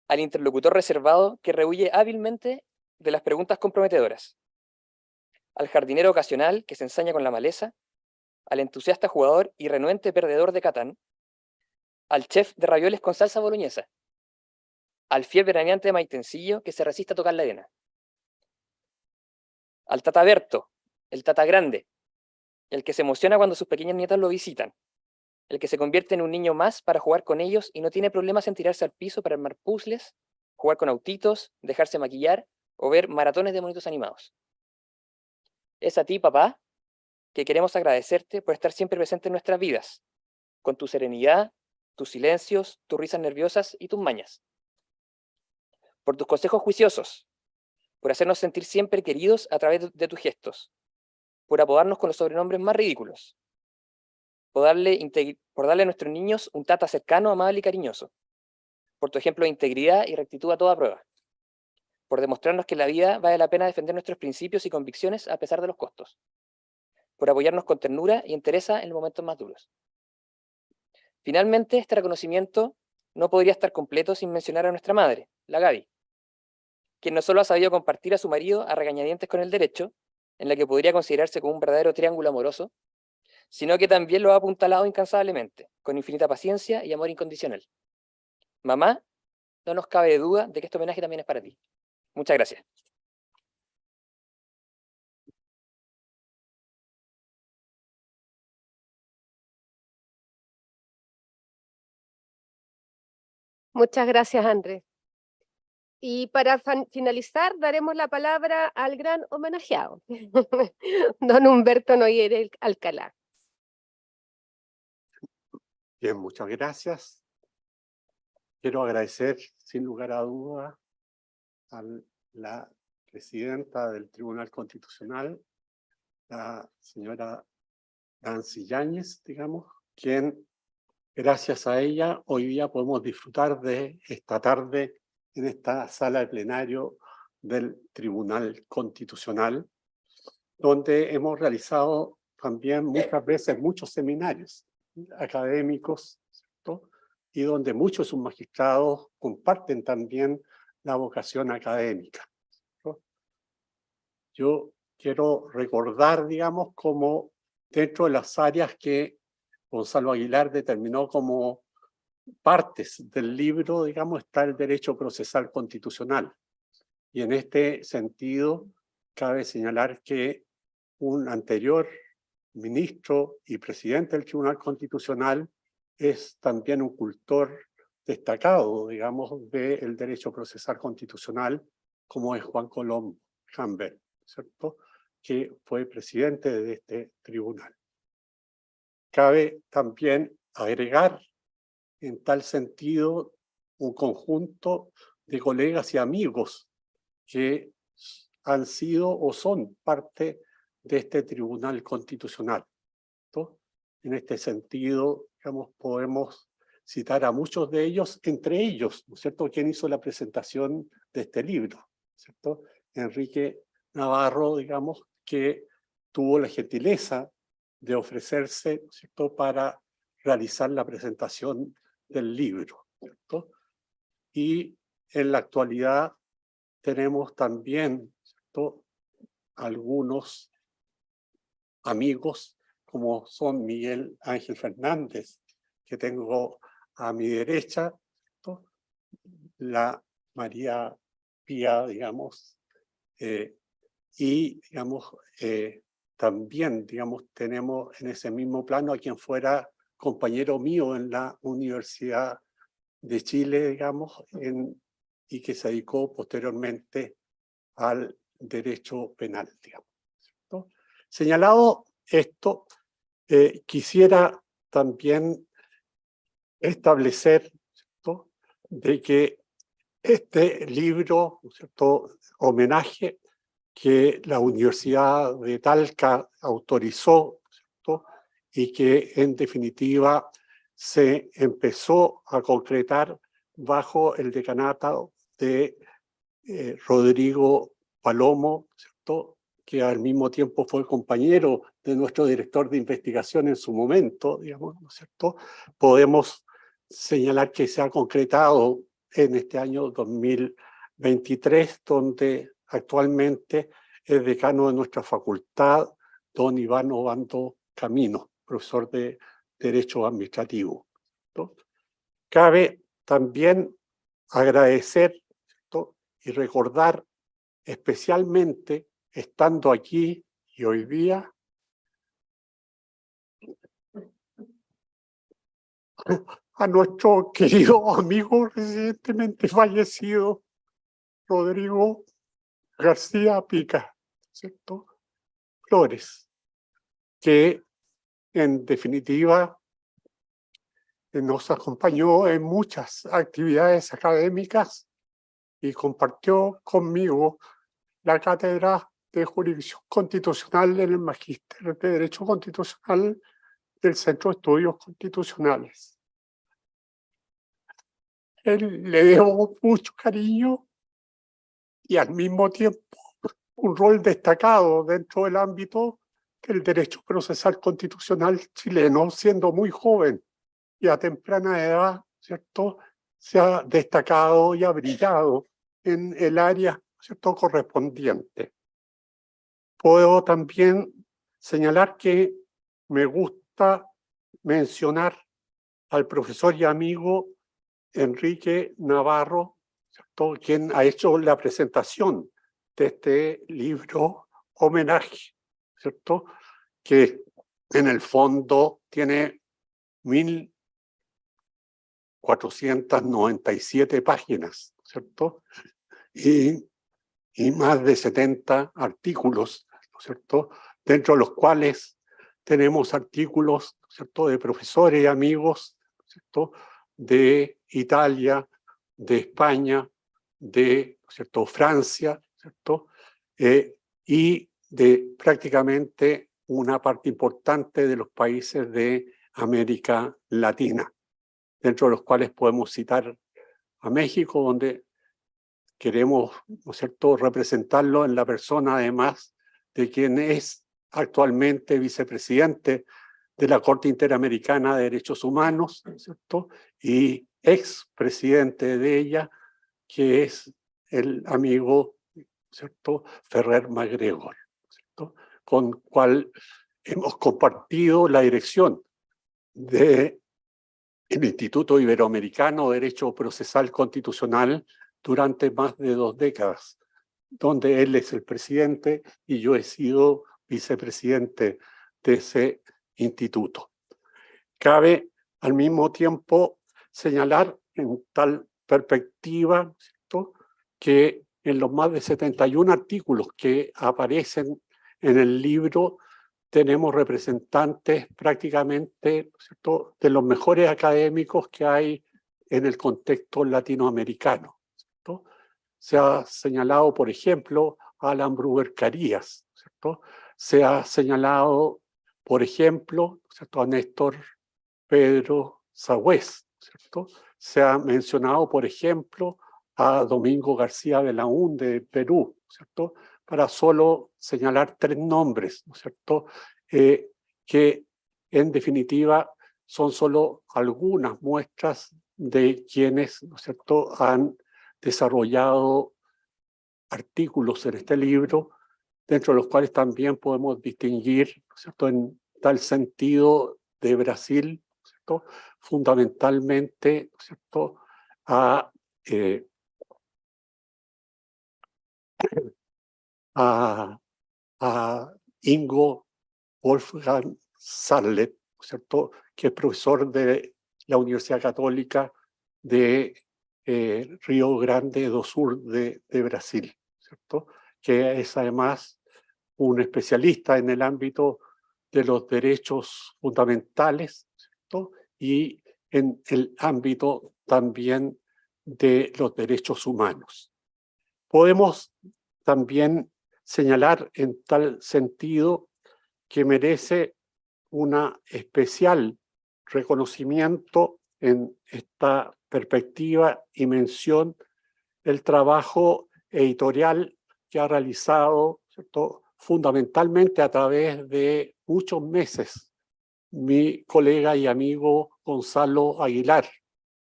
Al interlocutor reservado que rehuye hábilmente de las preguntas comprometedoras. Al jardinero ocasional que se ensaña con la maleza. Al entusiasta jugador y renuente perdedor de Catán. Al chef de ravioles con salsa boloñesa. Al fiel veraneante de Maitencillo que se resiste a tocar la arena. Al tata Berto, el tata grande, el que se emociona cuando sus pequeñas nietas lo visitan, el que se convierte en un niño más para jugar con ellos y no tiene problemas en tirarse al piso para armar puzzles, jugar con autitos, dejarse maquillar o ver maratones de monitos animados. Es a ti, papá, que queremos agradecerte por estar siempre presente en nuestras vidas, con tu serenidad, tus silencios, tus risas nerviosas y tus mañas. por tus consejos juiciosos, por hacernos sentir siempre queridos a través de tus gestos, por apodarnos con los sobrenombres más ridículos, por darle a nuestros niños un tata cercano, amable y cariñoso, por tu ejemplo de integridad y rectitud a toda prueba, por demostrarnos que en la vida vale la pena defender nuestros principios y convicciones a pesar de los costos, por apoyarnos con ternura y entereza en los momentos más duros. Finalmente, este reconocimiento no podría estar completo sin mencionar a nuestra madre, la Gaby, quien no solo ha sabido compartir a su marido a regañadientes con el derecho, en la que podría considerarse como un verdadero triángulo amoroso, sino que también lo ha apuntalado incansablemente, con infinita paciencia y amor incondicional. Mamá, no nos cabe duda de que este homenaje también es para ti. Muchas gracias. Muchas gracias, Andrés. Y para finalizar, daremos la palabra al gran homenajeado, don Humberto Noguera Alcalá. Bien, muchas gracias. Quiero agradecer, sin lugar a dudas, a la presidenta del Tribunal Constitucional, la señora Nancy Yáñez, digamos, quien, gracias a ella, hoy día podemos disfrutar de esta tarde en esta sala de plenario del Tribunal Constitucional, donde hemos realizado también muchas veces muchos seminarios académicos, ¿cierto? Y donde muchos de sus magistrados comparten también la vocación académica, ¿cierto? Yo quiero recordar, digamos, como dentro de las áreas que Gonzalo Aguilar determinó como partes del libro, digamos, está el derecho procesal constitucional. Y en este sentido, cabe señalar que un anterior ministro y presidente del Tribunal Constitucional es también un cultor destacado, digamos, del derecho procesal constitucional, como es Juan Colom Humbert, ¿cierto?, que fue presidente de este tribunal. Cabe también agregar en tal sentido un conjunto de colegas y amigos que han sido o son parte de este Tribunal Constitucional, ¿no? En este sentido, digamos, podemos citar a muchos de ellos, entre ellos, ¿no es cierto?, quien hizo la presentación de este libro, ¿cierto?, Enrique Navarro, digamos, que tuvo la gentileza de ofrecerse, ¿no es cierto?, para realizar la presentación del libro, ¿cierto? Y en la actualidad tenemos también, ¿cierto?, algunos amigos, como son Miguel Ángel Fernández, que tengo a mi derecha, ¿cierto?, la María Pía, digamos, y, digamos, también, digamos, tenemos en ese mismo plano a quien fuera compañero mío en la Universidad de Chile, digamos, y que se dedicó posteriormente al derecho penal, digamos, ¿cierto? Señalado esto, quisiera también establecer, ¿cierto?, de que este libro, ¿cierto?, homenaje que la Universidad de Talca autorizó, ¿cierto?, y que en definitiva se empezó a concretar bajo el decanato de Rodrigo Palomo, ¿cierto?, que al mismo tiempo fue compañero de nuestro director de investigación en su momento, digamos, ¿no es cierto? Podemos señalar que se ha concretado en este año 2023, donde actualmente es decano de nuestra facultad, don Iván Obando Camino, profesor de Derecho Administrativo, ¿cierto? Cabe también agradecer, ¿cierto?, y recordar especialmente, estando aquí y hoy día, a nuestro querido amigo recientemente fallecido, Rodrigo García Pica, ¿cierto?, Flores, que en definitiva nos acompañó en muchas actividades académicas y compartió conmigo la cátedra de Jurisdicción Constitucional en el Magíster de Derecho Constitucional del Centro de Estudios Constitucionales. Le debo mucho cariño y al mismo tiempo un rol destacado dentro del ámbito del derecho procesal constitucional chileno, siendo muy joven y a temprana edad, ¿cierto?, se ha destacado y ha brillado en el área, ¿cierto?, correspondiente. Puedo también señalar que me gusta mencionar al profesor y amigo Enrique Navarro, ¿cierto?, quien ha hecho la presentación de este libro homenaje, ¿cierto?, que en el fondo tiene 1497 páginas, ¿cierto? Y más de 70 artículos, ¿no es cierto?, dentro de los cuales tenemos artículos, ¿cierto?, de profesores y amigos, ¿cierto?, de Italia, de España, de, ¿cierto?, Francia, ¿cierto?, y de prácticamente una parte importante de los países de América Latina, dentro de los cuales podemos citar a México, donde queremos, ¿no es cierto?, representarlo en la persona, además, de quien es actualmente vicepresidente de la Corte Interamericana de Derechos Humanos, ¿no es cierto?, y expresidente de ella, que es el amigo, ¿no es cierto?, Ferrer MacGregor, ¿no es cierto?, con cual hemos compartido la dirección del Instituto Iberoamericano de Derecho Procesal Constitucional durante más de 2 décadas, donde él es el presidente y yo he sido vicepresidente de ese instituto. Cabe al mismo tiempo señalar en tal perspectiva, ¿cierto?, que en los más de 71 artículos que aparecen en el libro tenemos representantes prácticamente, ¿cierto?, de los mejores académicos que hay en el contexto latinoamericano, ¿cierto? Se ha señalado, por ejemplo, a Alan Bruguer Carías, ¿cierto? Se ha señalado, por ejemplo, ¿cierto?, a Néstor Pedro Sagüez, ¿cierto? Se ha mencionado, por ejemplo, a Domingo García Belaúnde de Perú, ¿cierto?, para solo señalar 3 nombres, ¿no es cierto?, que en definitiva son solo algunas muestras de quienes, ¿no es cierto?, han desarrollado artículos en este libro, dentro de los cuales también podemos distinguir, ¿no es cierto?, en tal sentido de Brasil, ¿no es cierto?, fundamentalmente, ¿no es cierto?, a Ingo Wolfgang Sarlet, ¿no es cierto?, que es profesor de la Universidad Católica de Río Grande do Sul de Brasil, ¿cierto?, que es además un especialista en el ámbito de los derechos fundamentales, ¿cierto?, y en el ámbito también de los derechos humanos. Podemos también señalar en tal sentido que merece una especial reconocimiento en esta perspectiva y mención el trabajo editorial que ha realizado, ¿cierto?, fundamentalmente a través de muchos meses mi colega y amigo Gonzalo Aguilar.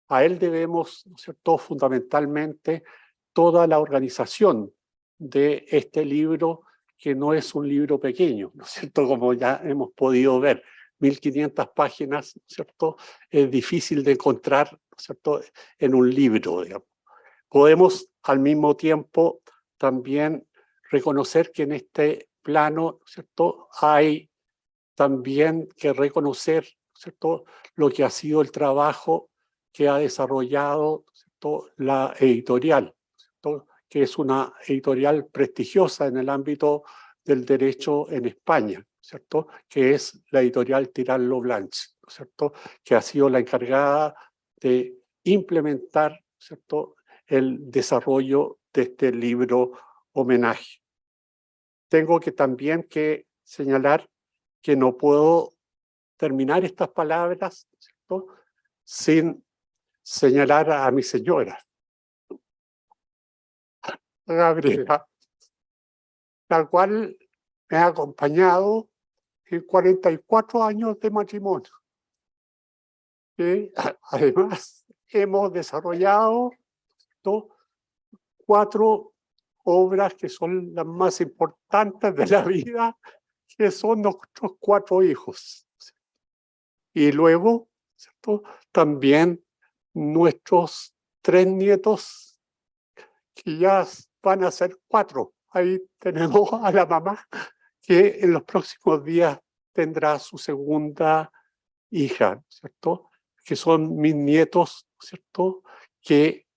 A él debemos, ¿no es cierto?, fundamentalmente toda la organización de este libro, que no es un libro pequeño, ¿no es cierto?, como ya hemos podido ver, 1500 páginas, ¿no es cierto?, es difícil de encontrar, ¿no es cierto?, en un libro, digamos. Podemos al mismo tiempo también reconocer que en este plano, ¿no es cierto?, hay también que reconocer, ¿no es cierto?, lo que ha sido el trabajo que ha desarrollado, ¿no es cierto?, la editorial, ¿no es cierto?, que es una editorial prestigiosa en el ámbito del derecho en España, ¿cierto?, que es la editorial Tirant-lo Blanche, ¿no es cierto?, que ha sido la encargada de implementar, ¿cierto?, el desarrollo de este libro homenaje. Tengo que también que señalar que no puedo terminar estas palabras, ¿cierto?, sin señalar a mi señora, Gabriela, la cual me ha acompañado en 44 años de matrimonio. Y además hemos desarrollado 4 obras que son las más importantes de la vida, que son nuestros 4 hijos. Y luego, ¿cierto?, también nuestros 3 nietos, que ya van a ser 4. Ahí tenemos a la mamá, que en los próximos días tendrá su segunda hija, ¿cierto?, que son mis nietos, ¿cierto?, que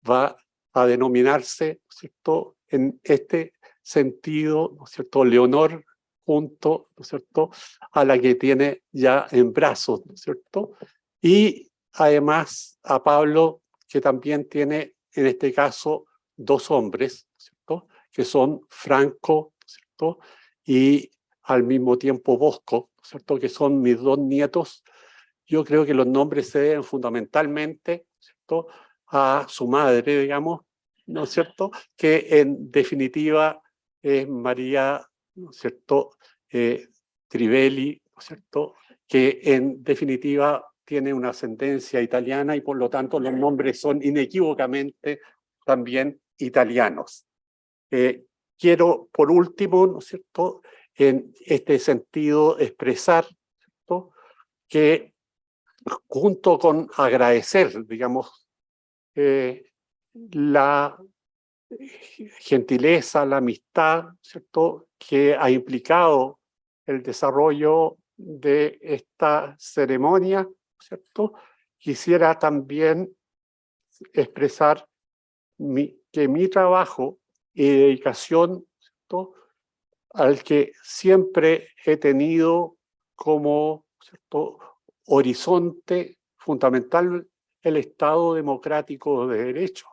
va a denominarse, ¿cierto?, en este sentido, ¿no es cierto?, Leonor junto, ¿no es cierto?, a la que tiene ya en brazos, ¿no es cierto?, y además a Pablo, que también tiene en este caso 2 hombres, ¿no es cierto?, que son Franco, ¿no es cierto?, y al mismo tiempo Bosco, ¿no es cierto?, que son mis 2 nietos. Yo creo que los nombres se deben fundamentalmente, ¿cierto?, a su madre, digamos, ¿no es cierto?, que en definitiva es María, ¿no es cierto?, Trivelli, ¿no es cierto?, que en definitiva tiene una ascendencia italiana y por lo tanto los nombres son inequívocamente también italianos. Quiero por último, ¿no es cierto?, en este sentido expresar, ¿cierto?, que junto con agradecer, digamos, la gentileza, la amistad, ¿cierto?, que ha implicado el desarrollo de esta ceremonia, ¿cierto?, quisiera también expresar que mi trabajo y dedicación, ¿cierto?, al que siempre he tenido como, ¿cierto?, horizonte fundamental el Estado democrático de derecho,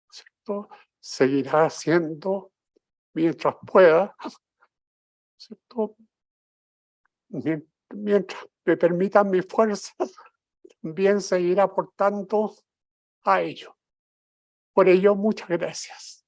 ¿cierto?, seguirá siendo mientras pueda, ¿cierto?, mientras me permitan mis fuerzas, también seguir aportando a ello. Por ello, muchas gracias.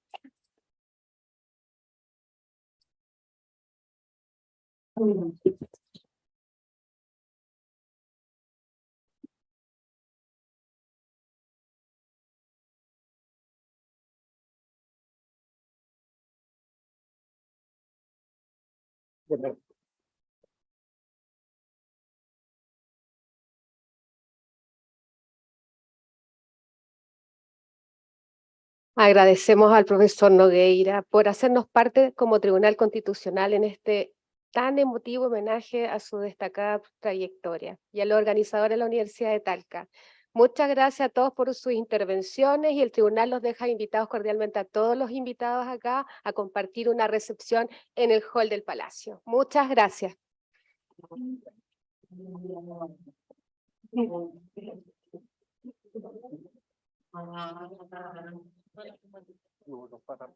Agradecemos al profesor Nogueira por hacernos parte como Tribunal Constitucional en este tan emotivo homenaje a su destacada trayectoria y a los organizadores de la Universidad de Talca. Muchas gracias a todos por sus intervenciones y el tribunal los deja invitados cordialmente a todos los invitados acá a compartir una recepción en el hall del Palacio. Muchas gracias. No, no para.